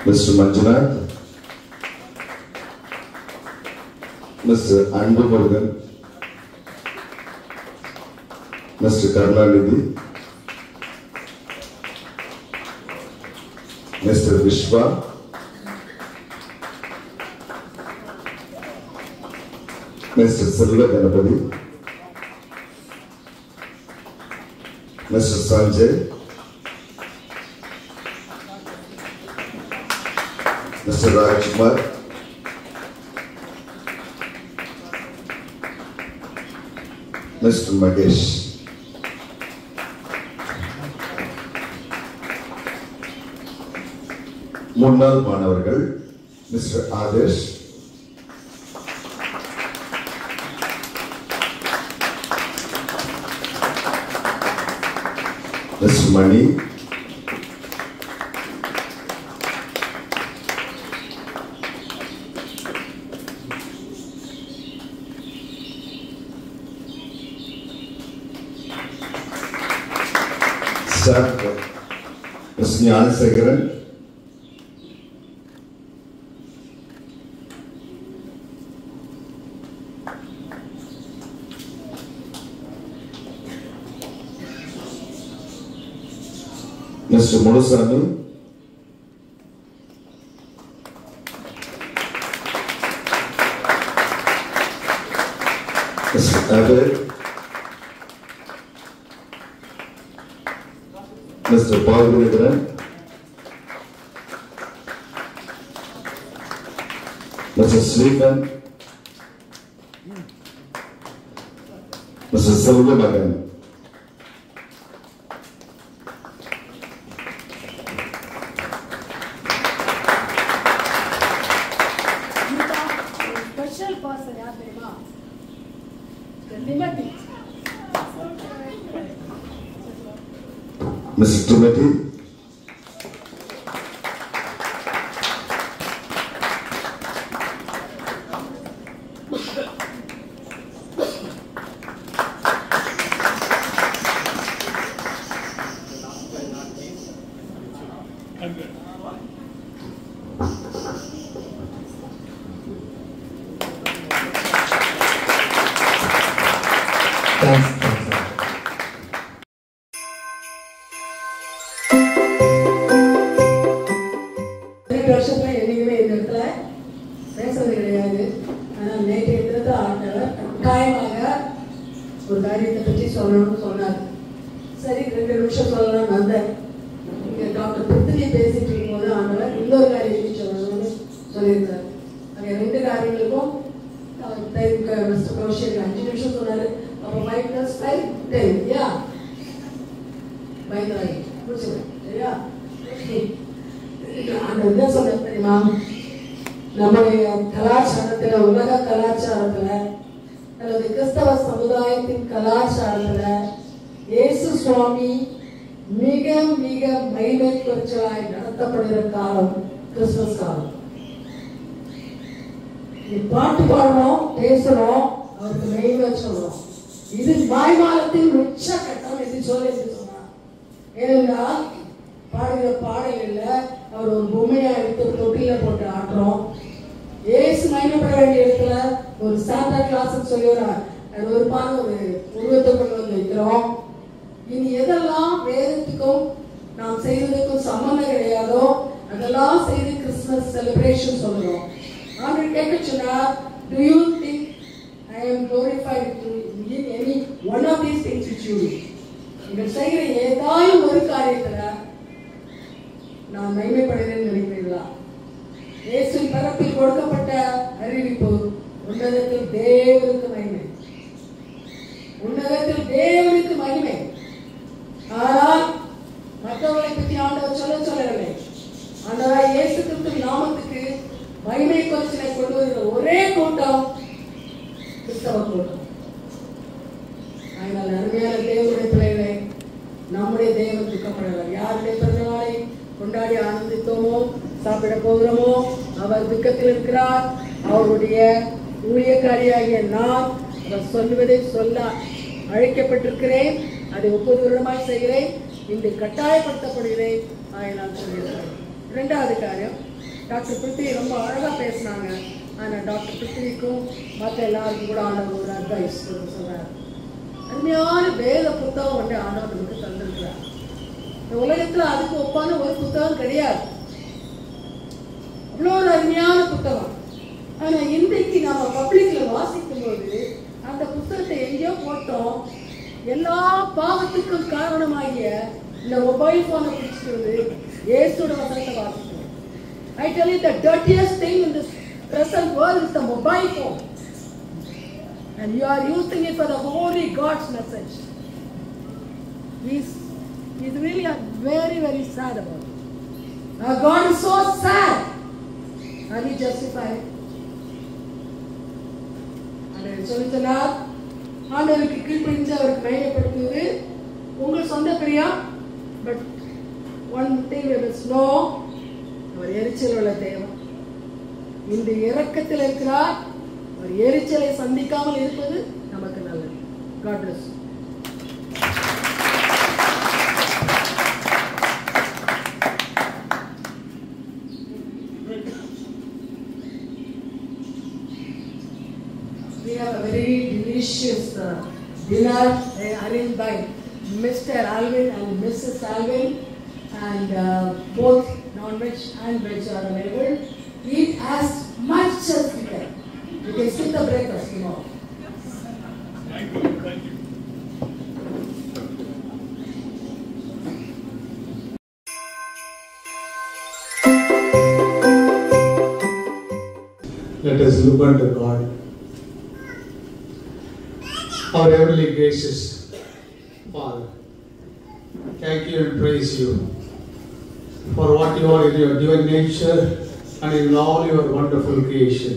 Mr. Manjunath, Mr. Andu Murugan, Mr. Karnanidhi, Mr. Vishwa, Mr. Silva Ganapati, Mr. Sanjay, Mr. Rajkumar, Mr. Magesh. முன்னாள் மாணவர்கள் mister Aadesh, mister Mani, staff mister Gnanasekaran, Mr. Murusamy, Mr. Abed, Mr. Paul Vinigran, Mr. Srikan, Mr. Silva Magan. Mr. Timothy, நம்முடைய கலாச்சாரத்துல, உலக கலாச்சாரத்துல அல்லது கிறிஸ்தவ சமுதாயத்தின் கலாச்சாரத்துல இயேசு சுவாமி மிக மிக மகிமை குறைச்சலாய் நடத்தப்படுகிற காலம் கிறிஸ்துமஸ் காலம். பாட்டு பாடுறோம், பேசுறோம், அவருக்கு மகிமை சொல்றோம். இது மாய்மாலத்தின் உச்ச கட்டம் என்று சொன்னார். ஏனென்றால் பாடுகிற பாடல்கள்ல அவர் ஒரு பொம்மையா எடுத்து ஒரு தொட்டில போட்டு ஆடுறோம். ஏசு மகிமைப்பட வேண்டிய இடத்துல ஒரு சாந்தா கிளாஸ் சொல்லி ஒரு பாரு ஒரு உருவத்தை கொண்டு வந்து வைக்கிறோம். இனி எதெல்லாம் வேதத்துக்கும் நாம் செய்வதற்கும் சம்பந்தம் கிடையாதோ அதெல்லாம் செய்து கிறிஸ்துமஸ் செலிப்ரேஷன் சொல்லுவோம். ஆண்டவர் கேட்க சொன்னார், do you think I am glorified in any one of these things which you do? நீங்கள் செய்கிற ஏதாவது ஒரு காரியத்துல நான் மகிமைப்படுகிறேன்னு நினைக்கிறீர்களா? இயேசு பிறப்பில் கொடுக்கப்பட்ட அறிவிப்பு உன்னதத்தில் தேவனுக்கு மகிமை, உன்னதத்தில் தேவனுக்கு மகிமை. ஆனால் மற்றவர்களை பற்றி ஆண்டவர் சொல்லவில்லை. ஆண்டவர் இயேசு கிறிஸ்து நாமத்துக்கு மகிமை கொச்சினை கொண்டு வருகிற ஒரே கூட்டம் கிறிஸ்தவ கூட்டம். அதனால் அருமையான தேவனுடைய பிள்ளைகளை நம்முடைய தேவன் துக்கப்படுவார். யாருடைய பிறந்த நாளை கொண்டாடி ஆனந்தித்தோமோ சாப்பிட போகிறோமோ அவர் துக்கத்தில் இருக்கிறார். அவருடைய ஊழியக்காரியாகிய நான் அவர் சொல்லுவதை சொல்ல அழைக்கப்பட்டிருக்கிறேன். அதை 30 வருடமாய் செய்கிறேன். இன்று கட்டாயப்படுத்தப்படுகிறேன். நான் சொல்லியிருக்கிறேன். இரண்டாவது காரியம், டாக்டர் பிருத்திவி ரொம்ப அழகாக பேசினாங்க. ஆனால் டாக்டர் பிருத்திவிக்கும் மற்ற எல்லாருக்கும் கூட ஆண்டவர் ஒரு அட்வைஸ் சொல்றார். அருமையான வேத புத்தகம் வந்து ஆண்டவர் நமக்கு தந்திருக்கிறார். இந்த உலகத்துல அதுக்கு ஒப்பான ஒரு புத்தகம் கிடையாது. அவ்வளோ ஒரு அருமையான புத்தகம். ஆனா இன்றைக்கு நாம பப்ளிக்ல வாசிக்கும் போது அந்த புத்தகத்தை எங்கேயோ போட்டோம். எல்லா பாவத்துக்கும் காரணமாகிய இந்த மொபைல் போனை பிடிச்சிட்டு இயேசுவோட வசனத்தை வாசிக்கிறோம். I tell you, the dirtiest thing in this present world is the mobile phone. And you are using it for the holy God's message. He's really very, very sad about it. Our God is so sad. Are we justified? And சொல்லித்தனார் ஆண்டவருக்கு கீழ்ப்படிந்து அவருக்கு மகிமைப்படுத்துவது உங்கள் சொந்த Priya. But one thing we must know, அவர் எரிச்சல் உள்ள தேவன். இந்த இரக்கத்தில் இருக்கிறார். அவர் எரிச்சலை சந்திக்காமல் இருப்பது நமக்கு நல்லது. God bless you. We have a very delicious dinner arranged by Mr. Alvin and Mrs. Alvin, and both non-veg and veg are available. Eat as much as you can. You can skip the breakfast tomorrow. Thank you. Thank you. Let us look unto God. Our heavenly gracious Father, thank you and praise you for what you are in your divine nature and in all your wonderful creation.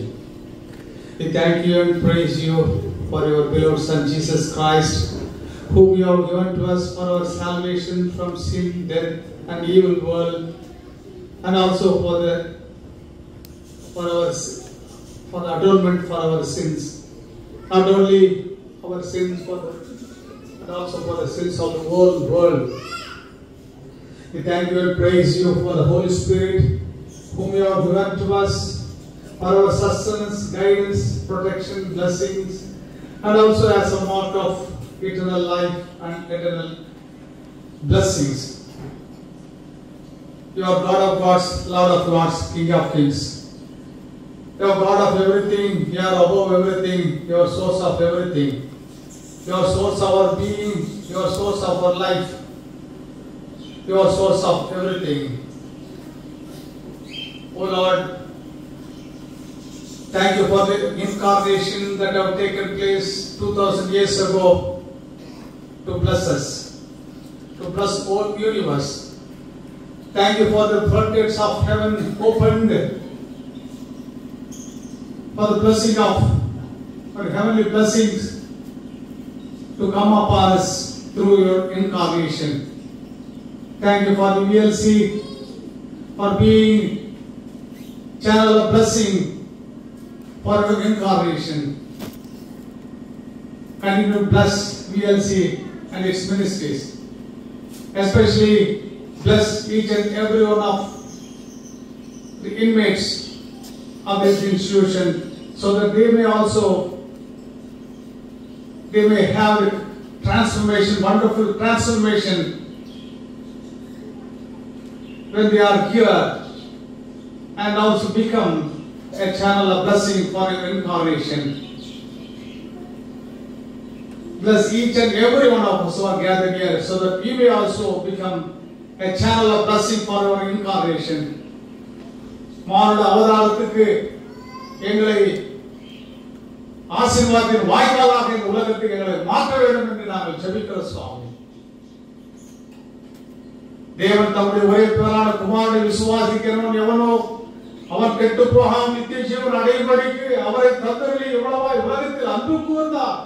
We thank you and praise you for your beloved Son Jesus Christ, whom you have given to us for our salvation from sin, death and evil world, and also for the atonement for our sins. Not only our sins, but also for the sins of the whole world. We thank you and praise you for the Holy Spirit, whom you have given to us for our sustenance, guidance, protection, blessings, and also as a mark of eternal life and eternal blessings. You are God of gods, Lord of lords, King of kings. You are God of everything, you are above everything, you are source of everything. You are source of our being, you are source of our life, you are source of everything. Oh Lord, thank you for the incarnation that have taken place 2000 years ago to bless us, to bless all universe. Thank you for the floodgates of heaven opened, for the blessing of heavenly blessings to come upon us through your incarnation. Thank you for the VLC, for being channel of blessing for your incarnation. Continue to bless VLC and its ministries, especially Bless each and every one of the inmates of this institution so that they may have a transformation, wonderful transformation when they are here, and also become a channel of blessing for your incarnation. Bless each and every one of us who are gathered here so that we may also become a channel of blessing for your incarnation. மானுட அவதாரத்துக்கு எங்களை ஆசீர்வாதத்தின் வாய்க்காலாக இந்த உலகத்துக்கு எங்களை மாற்ற வேண்டும் என்று நாங்கள் ஜெபிக்கிறோம் சுவாமி. தேவன் தம்முடைய ஒரே பேரான குமாரனை விசுவாசிக்கிறவன் எவனோ அவன் கெட்டு போகாம நித்திய ஜீவன் அடையும்படிக்கு அவரை தந்தரிலே எவ்வளவாய் உலகத்தில் அன்பு கூர்ந்தார்.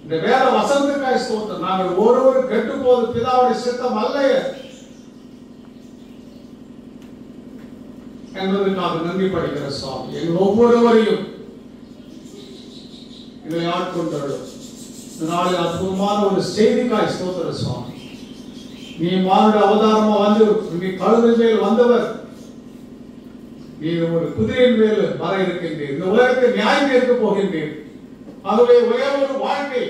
இந்த வேத வசனத்துக்காய் ஸ்தோத்திரம். நாங்கள் ஒருவரும் கெட்டு போவது பிதாவுடைய சித்தம் அல்ல என்பதற்காக நன்றி படைக்கிற சுவாமி. எங்கள் ஒவ்வொருவரையும் எங்களை ஆட்கொண்டருளும். இந்த நாளில் அற்புதமான ஒரு செய்திக்காய் ஸ்தோத்திர சுவாமி. நீ மானுட அவதாரமா வந்து நீ கழுதை மேல் வந்தவர், நீ ஒரு குதிரையின் மேல் வர இருக்கின்றீர். இந்த உலகத்தை நியாயம் தீர்க்க போகின்றீர். ஆகவே ஒரே ஒரு வாழ்க்கை,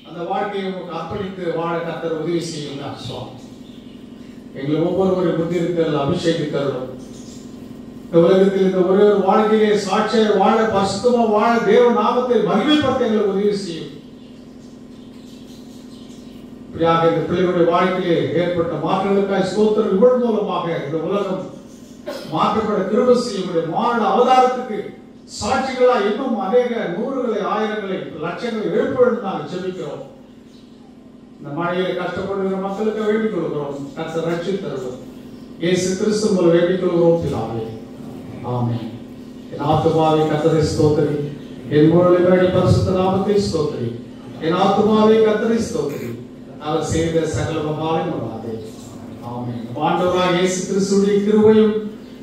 அந்த வாழ்க்கையை உங்களுக்கு அர்ப்பணித்து வாழ கர்த்தர் உதவி செய்யுங்கள் சுவாமி. எங்களை ஒவ்வொருவரை புத்திரித்தல் அபிஷேகித்தருளும். இந்த உலகத்தில் இந்த ஒரே ஒரு வாழ்க்கையிலே சாட்சியை வாழ, பரிசுத்தமா வாழ, தேவ நாமத்தை மகிமைப்படுத்த எங்களுக்கு உதவி செய்யும். இப்படியாக இந்த பிள்ளைகளுடைய வாழ்க்கையிலே ஏற்பட்ட மாற்றங்களுக்காய் ஸ்தோத்திரம். இவள் மூலமாக இந்த உலகம் மாற்றப்பட கிருபை செய்ய மானுட அவதாரத்துக்கு சாட்சிகளா இன்னும் அநேக நூறுகளை, ஆயிரங்களை, லட்சங்களை எழுப்ப வேண்டும் நாங்கள் ஜெபிக்கிறோம். இந்த மழையில கஷ்டப்படுகிற மக்களுக்கு வேண்டிக் கொள்கிறோம். கர்த்தர் ரட்சித்து தருவோம். இயேசு கிறிஸ்து மூலம் வேண்டிக் கொள்கிறோம் பிதாவே. ஆமென். என் ஆத்துமாவே கர்த்தரை ஸ்தோத்திரி, என் முழுமையான பரிசுத்த நாமத்தை ஸ்தோத்திரி. என் ஆத்துமாவே கர்த்தரை ஸ்தோத்திரி, அவர் செய்த சகல மகானை மறவாதே. ஆமென். ஆண்டவராகிய இயேசு கிறிஸ்துவின் கிருபையும்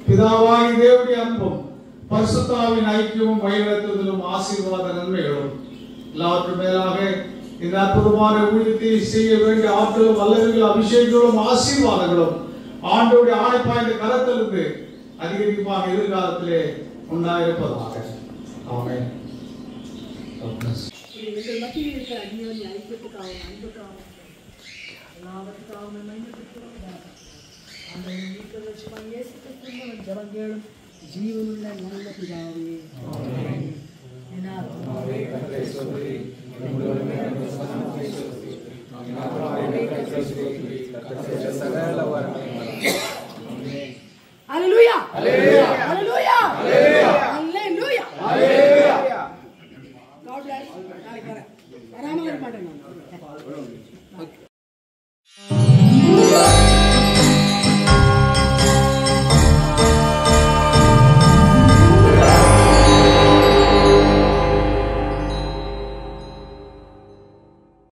பிதாவாகிய தேவனுடைய அன்பும் பரிசுத்த ஆவியின் ஐக்கியமும் வழிநடத்துதலும் ஆசீர்வாத நன்மைகளும் எல்லாவற்றும் மேலாக இந்த அற்புதமான ஊழியத்தை செய்ய வேண்டிய ஆற்றலும் வல்லமைகளும் அபிஷேகங்களும் ஆசீர்வாதங்களும் ஆண்டவருடைய ஆணைப்பாய்ந்த கரத்திலிருந்து அதிகமாக எதிர்காலத்திலே உண்டாயிருப்பதாக. ஆமென். எங்கள் மத்தியில் இருக்கிற அந்நியோன்ய ஐக்கியத்துக்காக, அன்புக்காக, எல்லாவற்றுக்காக அந்த இயேசு கிறிஸ்துவின் ஜெபம் கேளும் ஜீவனுள்ள நல்ல பிதாவே. ஆமென்.